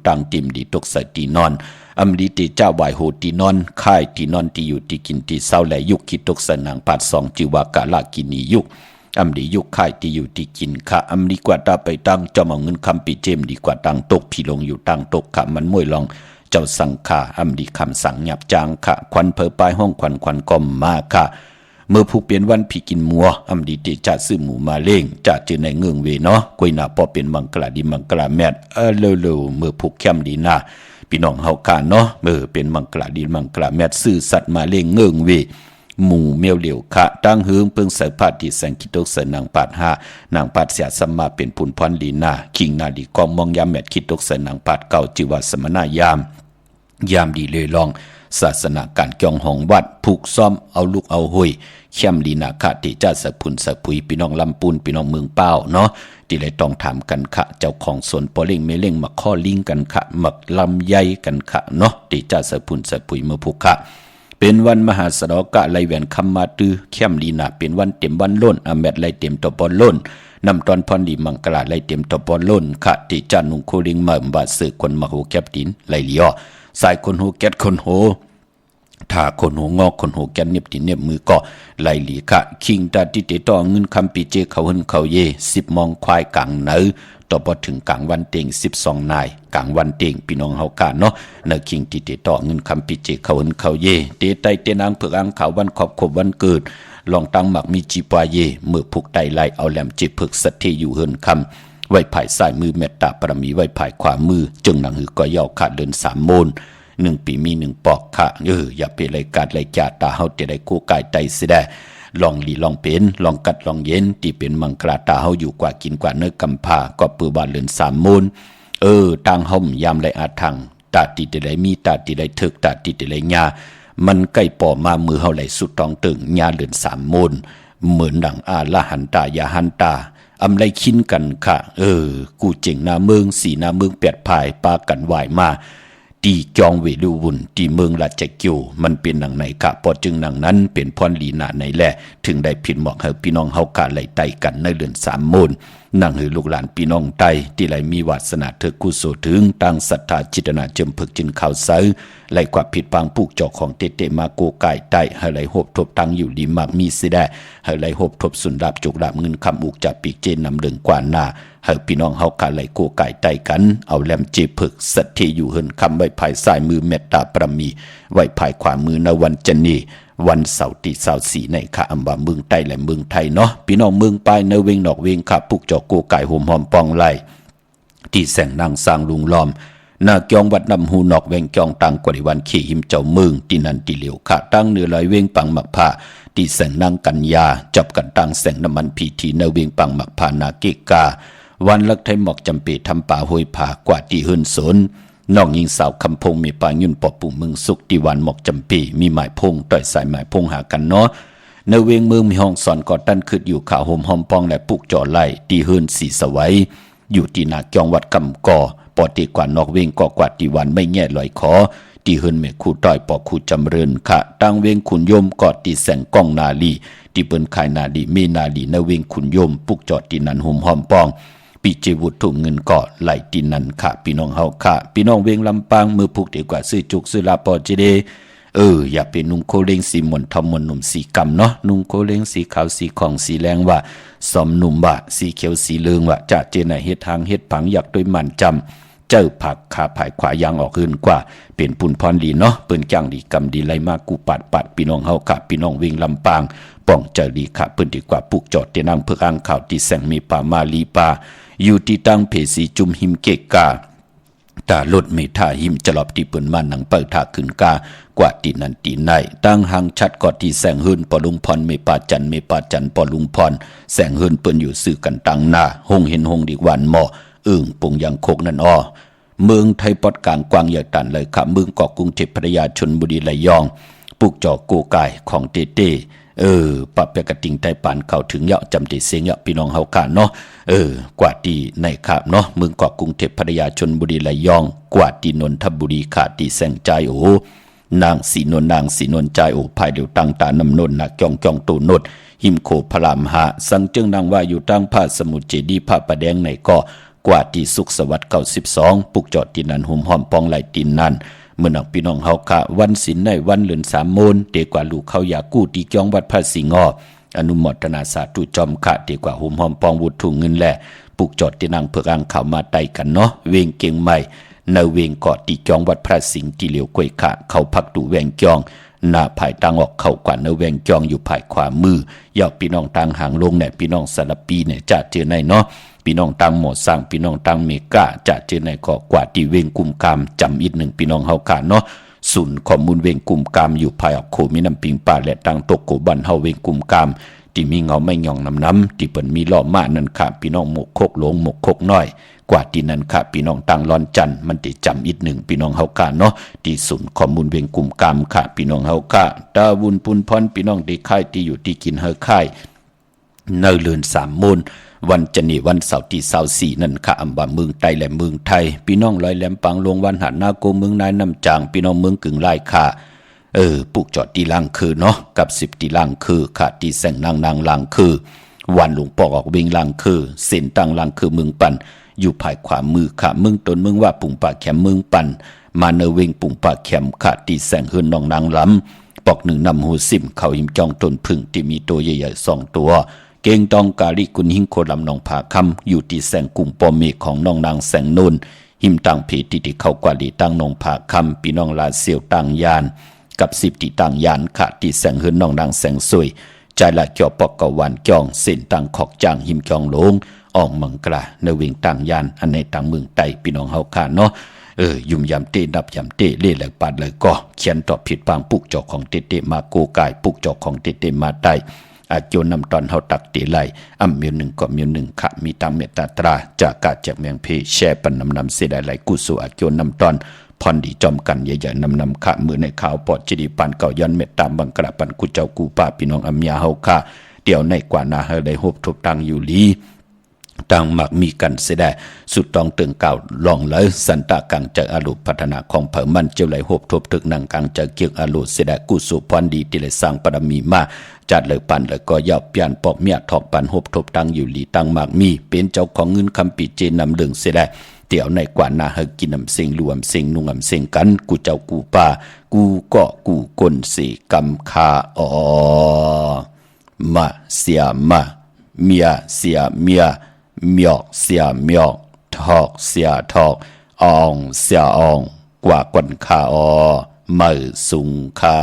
ต่างติมดีตกใส่ตีนอนอำดีตีเจ้าวายโหตีนอนค่ายตีนอนที่อยู่ที่กินที่เศร้าและยุคคิดตกสนางปาด2จือว่ากาลากินียุคอำดียุคค่ายที่อยู่ที่กินค่ะอำดีกว่าตาไปตั้งจอมเอาเงินคำปีเจมดีกว่าตั้งตกพี่ลงอยู่ตั้งตกค่ะมันมวยลองเจ้าสังขาอำดีคำสั่งหยับจางค่ะควันเพอปลายห้องควันกอมมาค่ะเมื่อผู้เปลี่ยนวันผีกินมัวอำดีเตจะซื้อหมูมาเล่งจะเจอในเงืองเวเนาะกวยหน้าพอเป็นมังกลาดีมังกลาแมดเร็วเมื่อผู้แคมดีหน้าพี่น้องเฮาค่ะเนาะเป็นมังกลาดีมังกลาแมดซื้อสัตว์มาเล่งเงืองเวหมู่เมียวเหลียวค่ะตั้งเฮืองเพิ่งใส่ผ้าที่แสงคิดตกเสนางปาด5นางปาดเสียสมมาเป็นผุนพรดีหน้าคิงนาดีกองมองยามแมดคิดตกเสนางปาดเก่าจิวาสมนายามดีเลยลอง ศาสนาการเกี่ยงหองวัดผูกซ้อมเอาลูกเอาหุยเข้มลีนาคะที่จะสะพุนสะพุยพี่น้องลำปูนพี่น้องเมืองเป้าเนาะที่เลยต้องถามกันค่ะเจ้าของสวนปอเล่งเมเล่งมาข้อลิงกันค่ะมักลำใยกันค่ะเนาะที่จะสะพุนสะพุยเมื่อผูกค่ะเป็นวันมหาสดกะไลแหวนคำมาตือเข้มลีนาเป็นวันเต็มวันล้นอเมดไลเต็มตบอลล้นนำตอนพรดีมังกราไลเต็มตบอลล้นค่ะที่จานุงโคลิงมาบาดสื่อคนมาโหแคบดินไลเลียวสายคนโหแกดคนโหถ้าคนโหงอกคนโหแกนเน็บติเน็บมือก็ไล่หลีค่ะคิงตาติเตต่อเงินคำปีเจเขาหึนเขาเย่10มองควายกลางเนื้อต่อพอถึงกลางวันเต็ง12นายกลางวันเต็งพี่น้องเฮากาเนาะเนื้อคิงติเตต่อเงินคำปีเจเขาหึนเขาเย่เตไตเตนางเผือกอังเขาวันขอบขบวันเกิดลองตั้งหมักมีจีปวาเย่เมื่อผูกไตไล่เอาแหลมจีเผือกสัตเทอยู่เฮินคำไว้ภายซ้ายมือเมตตาปรมีไว้ภายขวามือจึงหนังหือก็ย่อขาดเดิน3โมน1ปีมี1ปอกค่ะอย่าเป็นรายการรายจ่าตาเฮาจะได้กู้กายไตสิได้ลองหลีลองเป็นลองกัดลองเย็นที่เป็นมังกราตาเฮาอยู่กว่ากินกว่าเนื้อกำพาก็ปือบานเลือน3โมนต่างห่มยามไรอาทังตาติได้มีตาติได้ถึกตาติได้ญามันใกล้ป่อมามือเฮาไหลสุดตองตึงญาเลือน3โมนเหมือนดังอาละหันตายาหันตาอำไรคินกันค่ะกูเจ๋งนาเมืองสีนาเมืองเปียดภายปากันไหวมาตีจองเวลูวุ่นตีเมืองราชเกียวมันเป็นหนังไหนกะพอจึงหนังนั้นเป็นพรลีนาไหนแหละถึงได้ผิดหมอกให้พี่น้องเฮากะไหลไตกันในเดือน3โมนนั่งหือลูกหลานพี่น้องไตที่ไหลมีวาสนาเธอกุศลถึงตั้งศรัทธาจิตนาเจิมพึกจินข่าวเสือไหลกว่าผิดปังผูกจอกของเตเตมาโกกายไตให้ไหลหบทบตั้งอยู่ดีมากมีสิได้ให้ไหลหบทบสุนดาบจุกดาบเงินคำอุกจากปีกเจนนำเรื่องกว่าหน้าให้พี่น้องเฮากะไหลโกกายไตกันเอาแหลมเจพึกสัตเทอยู่เฮินคำไว้ภายซ้ายมือเมตตาปรมีไว้ภายขวามือในวันจันนีวันเสาร์ที่24ในค่ะอำเภอเมืองใต้และเมืองไทยเนาะพี่น้องเมืองปลายเนเวงนอกเวงค่ะปุกจอกโกไก่โหมหอมปองไหลที่แสงนางสร้างลุงล้อมนาเกียงวัดนำหูนอกเวงเกียงตังกว่าในวันขี่หิมเจ้าเมืองที่นันติเหลียวค่ะตั้งเนื้อลอยเวงปังหมักผ้าที่แสงนางกัญญาจับกันตั้งแสงน้ำมันพีทีเนเวงปังหมักผ้านาเกกาวันลักไทยหมอกจำปีทำป่าห้วยผากว่าที่เฮินสนน้องยิงสาวคำพงมีปางยุ่นปอปุ่มเมืองสุกที่วันหมอกจำปีมีหมายพงต่อยสายหมายพงหากันเนาะในเวงเมืองมีห้องสอนก่อตั้นขึ้นอยู่ข่าวโฮมหอมปองและปุกจ่อไล่ที่เฮินสีสวัยอยู่ที่นาเกียงวัดกำก่อปอตีกว่านอกเวงก่อกว่าที่วันไม่แง่ลอยคอที่เฮินเมคู่ต่อยปอคู่จำเริญค่ะตั้งเวงขุนยมกอดที่แสงก้องนาลีที่เปิ้นขายนาลีเมนาลีในเวงขุนยมปุกจอดที่นันโฮมหอมปองปีเจวุฒถุงเงินก่อไหลตินันค่ะพี่น้องเฮาค่ะพี่น้องเวงลำปางมือผูกดีกว่าซื้อจุกซื้อลาปอเจเดอย่าเป็นนุ่งโคเล้งสีหม่นทอมมนหนุ่มสีกำเนาะนุ่งโคเล้งสีขาวสีของสีแรงว่าสอมหนุ่มว่าสีเขียวสีเหลืองว่าจะเจนเฮ็ดทางเฮ็ดผังอยากด้วยมันจำเจ้าผักขาผายขวายางออกขึ้นกว่าเป็นปุ่นพรดีเนาะเปิ้นจังดีกำดีไหลมากกูปัดพี่น้องเฮาค่ะพี่น้องเวงลำปางป้องเจอดีค่ะเปิ้นดีกว่าปุกจอดเตนางเพื่ออ่างข่าวที่แสงมีป่ามาลีป่าอยู่ที่ตั้งเพสีจุมหิมเกกาตาลดเมท่าหิมจลอบที่เปิ้นมาหนังเปิดท่าขึ้นกากว่าที่นันตีในตั้งหางชัดกอดที่แสงหืนปอลุงพรเมปาจันปอลุงพรแสงหืนเปิ้นอยู่สื่อกันตั้งหน้าหงเห็นหงดีกวันหมอปุงยังโคกนั่นอ้อเมืองไทยปอดกลางกวางใหญ่ตันเลยค่ะเมืองเกาะกรุงเทพพัทยาชลบุรีระยองปุกจอโกไก่ของเตเต้ปะเปกติงไทยปานเข้าถึงเยาะจำติเสียงเยาะพี่น้องเฮาค่ะเนาะกว่าที่ในครับเนาะเมืองเกาะกรุงเทพพัทยาชลบุรีระยองกว่าที่นนทบุรีค่ะที่แสงใจโอนางสีนวลใจโอภายเดียวตั้งตานำนนนะจ้องตูนดหิมโคพรามหาสังจึงนางว่าอยู่ตั้งผ้าสมุทรเจดีผ้าประแดงในก็กว่าที่สุขสวัสดิ์92ปุกจอดที่นันหุมหอมปองไหลตินนั้นเมื่อนักพี่น้องเฮาค่ะวันศีลในวันเลือน3โมนเตกว่าลูกเขาอยากกู้ที่จ้องวัดพระสิงห์อนุโมทนาสาธุจอมค่ะเตกว่าหุมหอมปองวุฒถุงเงินแหละปุกจอดที่นางเพื่ออ่างข่าวมาไต่กันเนาะเวงเก่งใหม่ในเวงเกาะที่จ้องวัดพระสิงห์ที่เหลียวกวยค่ะเขาพักดูแวงจองหน้าภายตั้งออกเข้ากว่าในแวงจองอยู่ภายขวามือยาวพี่น้องทางหางลงเนี่ยพี่น้องสารปีเนี่ยจะเจอในเนาะพี่น้องตังหมดสร้างพี่น้องตังเมกาจะเจอในก็กว่าที่เวงกุมกามจำอีกหนึ่งพี่น้องเฮาค่ะเนาะศูนย์ข้อมูลเวงกุมกามอยู่ภายออกโคมีน้ำปิงป่าและตังตกโกบันเฮาเวงกุมกามที่มีเงาไม่หย่องน้ำที่เปิ้นมีล้อมานั่นค่ะพี่น้องหมกโคกหลงหมกโคกน้อย กว่าที่นั้นค่ะพี่น้องต่างร้อนจันมันติจำอีกหนึ่งพี่น้องเฮากะเนาะที่ศูนย์ข้อมูลเวียงกลุ่มกรรมค่ะพี่น้องเฮากะตาวุนปุนพรพี่น้องที่ค่ายที่อยู่ที่กินเฮาค่ายเนเลือน3 มูลวันจันทร์วันเสาร์ที่24นั่นค่ะอำบาเมืองไต้และเมืองไทยพี่น้องลอยแหลมปังลงวันหันหน้าโกเมืองนายน้ำจางพี่น้องเมืองกึ่งไร่ค่ะปุกจอดตีลังคือเนาะกับ10ตีลังคือค่ะที่แสงนางลังคือวันหลวงปอกออกวิ่งลังคือเส้นตังลังคือเมืองปันอยู่ภายขวามือค่ะเมืองตนเมืองว่าปุ่งปากแขมเมืองปันมาเนเวงปุ่งปากแขมค่ะที่แสงเฮือนน้องนางล้ำปอกหนึ่งนำหูซิมเขาหิมจองต้นพึ่งที่มีตัวใหญ่ๆ2 ตัวเก่งตองกาลิกุนหิงโคลำนองผาคำอยู่ที่แสงกลุ่มปอมเมฆของน้องนางแสงนูนหิมตังผีที่เข้ากว่าลีตั้งนองผาคำพี่น้องลาเซียวตังยานกับ10ที่ตังยานค่ะที่แสงเฮือนน้องนางแสงสวยใจละเกี่ยวปอกกะวันจองเส้นตังขอกจางหิมจองลงออกมังกลาในเวงตังยานอันในตังเมืองไต้พี่น้องเฮาค่ะเนาะยุ่มยำเตนับยำเตเล่แหลกปาดเลยก็เขียนตอบผิดบางปุกจอกของเตมาโกกายปุกจอกของเตมาไต้อาโจนำตอนเฮาตักตีไหลเมียวหนึ่งก็เมียวหนึ่งค่ะมีตามเมตตาตราจากกาจากเมียงเพแช่ปันนำเสดายไหลกุศลอาโจนำตอนพรดีจอมกันใหญ่ๆนำค่ะมือในข่าวปอดจิดีปันเก่าย้อนเมตตามบังกระปันกุเจ้ากูป้าพี่น้องอัมยาเฮาค่ะเดี๋ยวในกว่านาเฮได้ฮบทบตังอยู่ลีต่างหมักมีกันเสดายสุดต้องเตืองเก่าลองเลยสันตากังจากอาลุพัฒนาของเผ่ามันเจ้าไหลฮบทบตึกนังกังจากเกียงอาลุเสดายกุศลพรดีที่เลยสร้างปรมีมาจัดเลยปันแล้วก็ยาวเปลี่ยนปอกเมียทอกปันฮบทบตังอยู่ลีตังหมักมีเป็นเจ้าของเงินคำปีเจนำเรื่องเสดายเดี๋ยวในกว่านาเฮกินน้ำเสียงรวมเสียงนุ่งเสียงกันกูเจ้ากูป่ากูก็กูกลสีกำคามาเสียมาเมียเสียเมียเมียกเสียเมียกทอกเสียทอกอองเสียอองกว่ากวนคามือสุงคา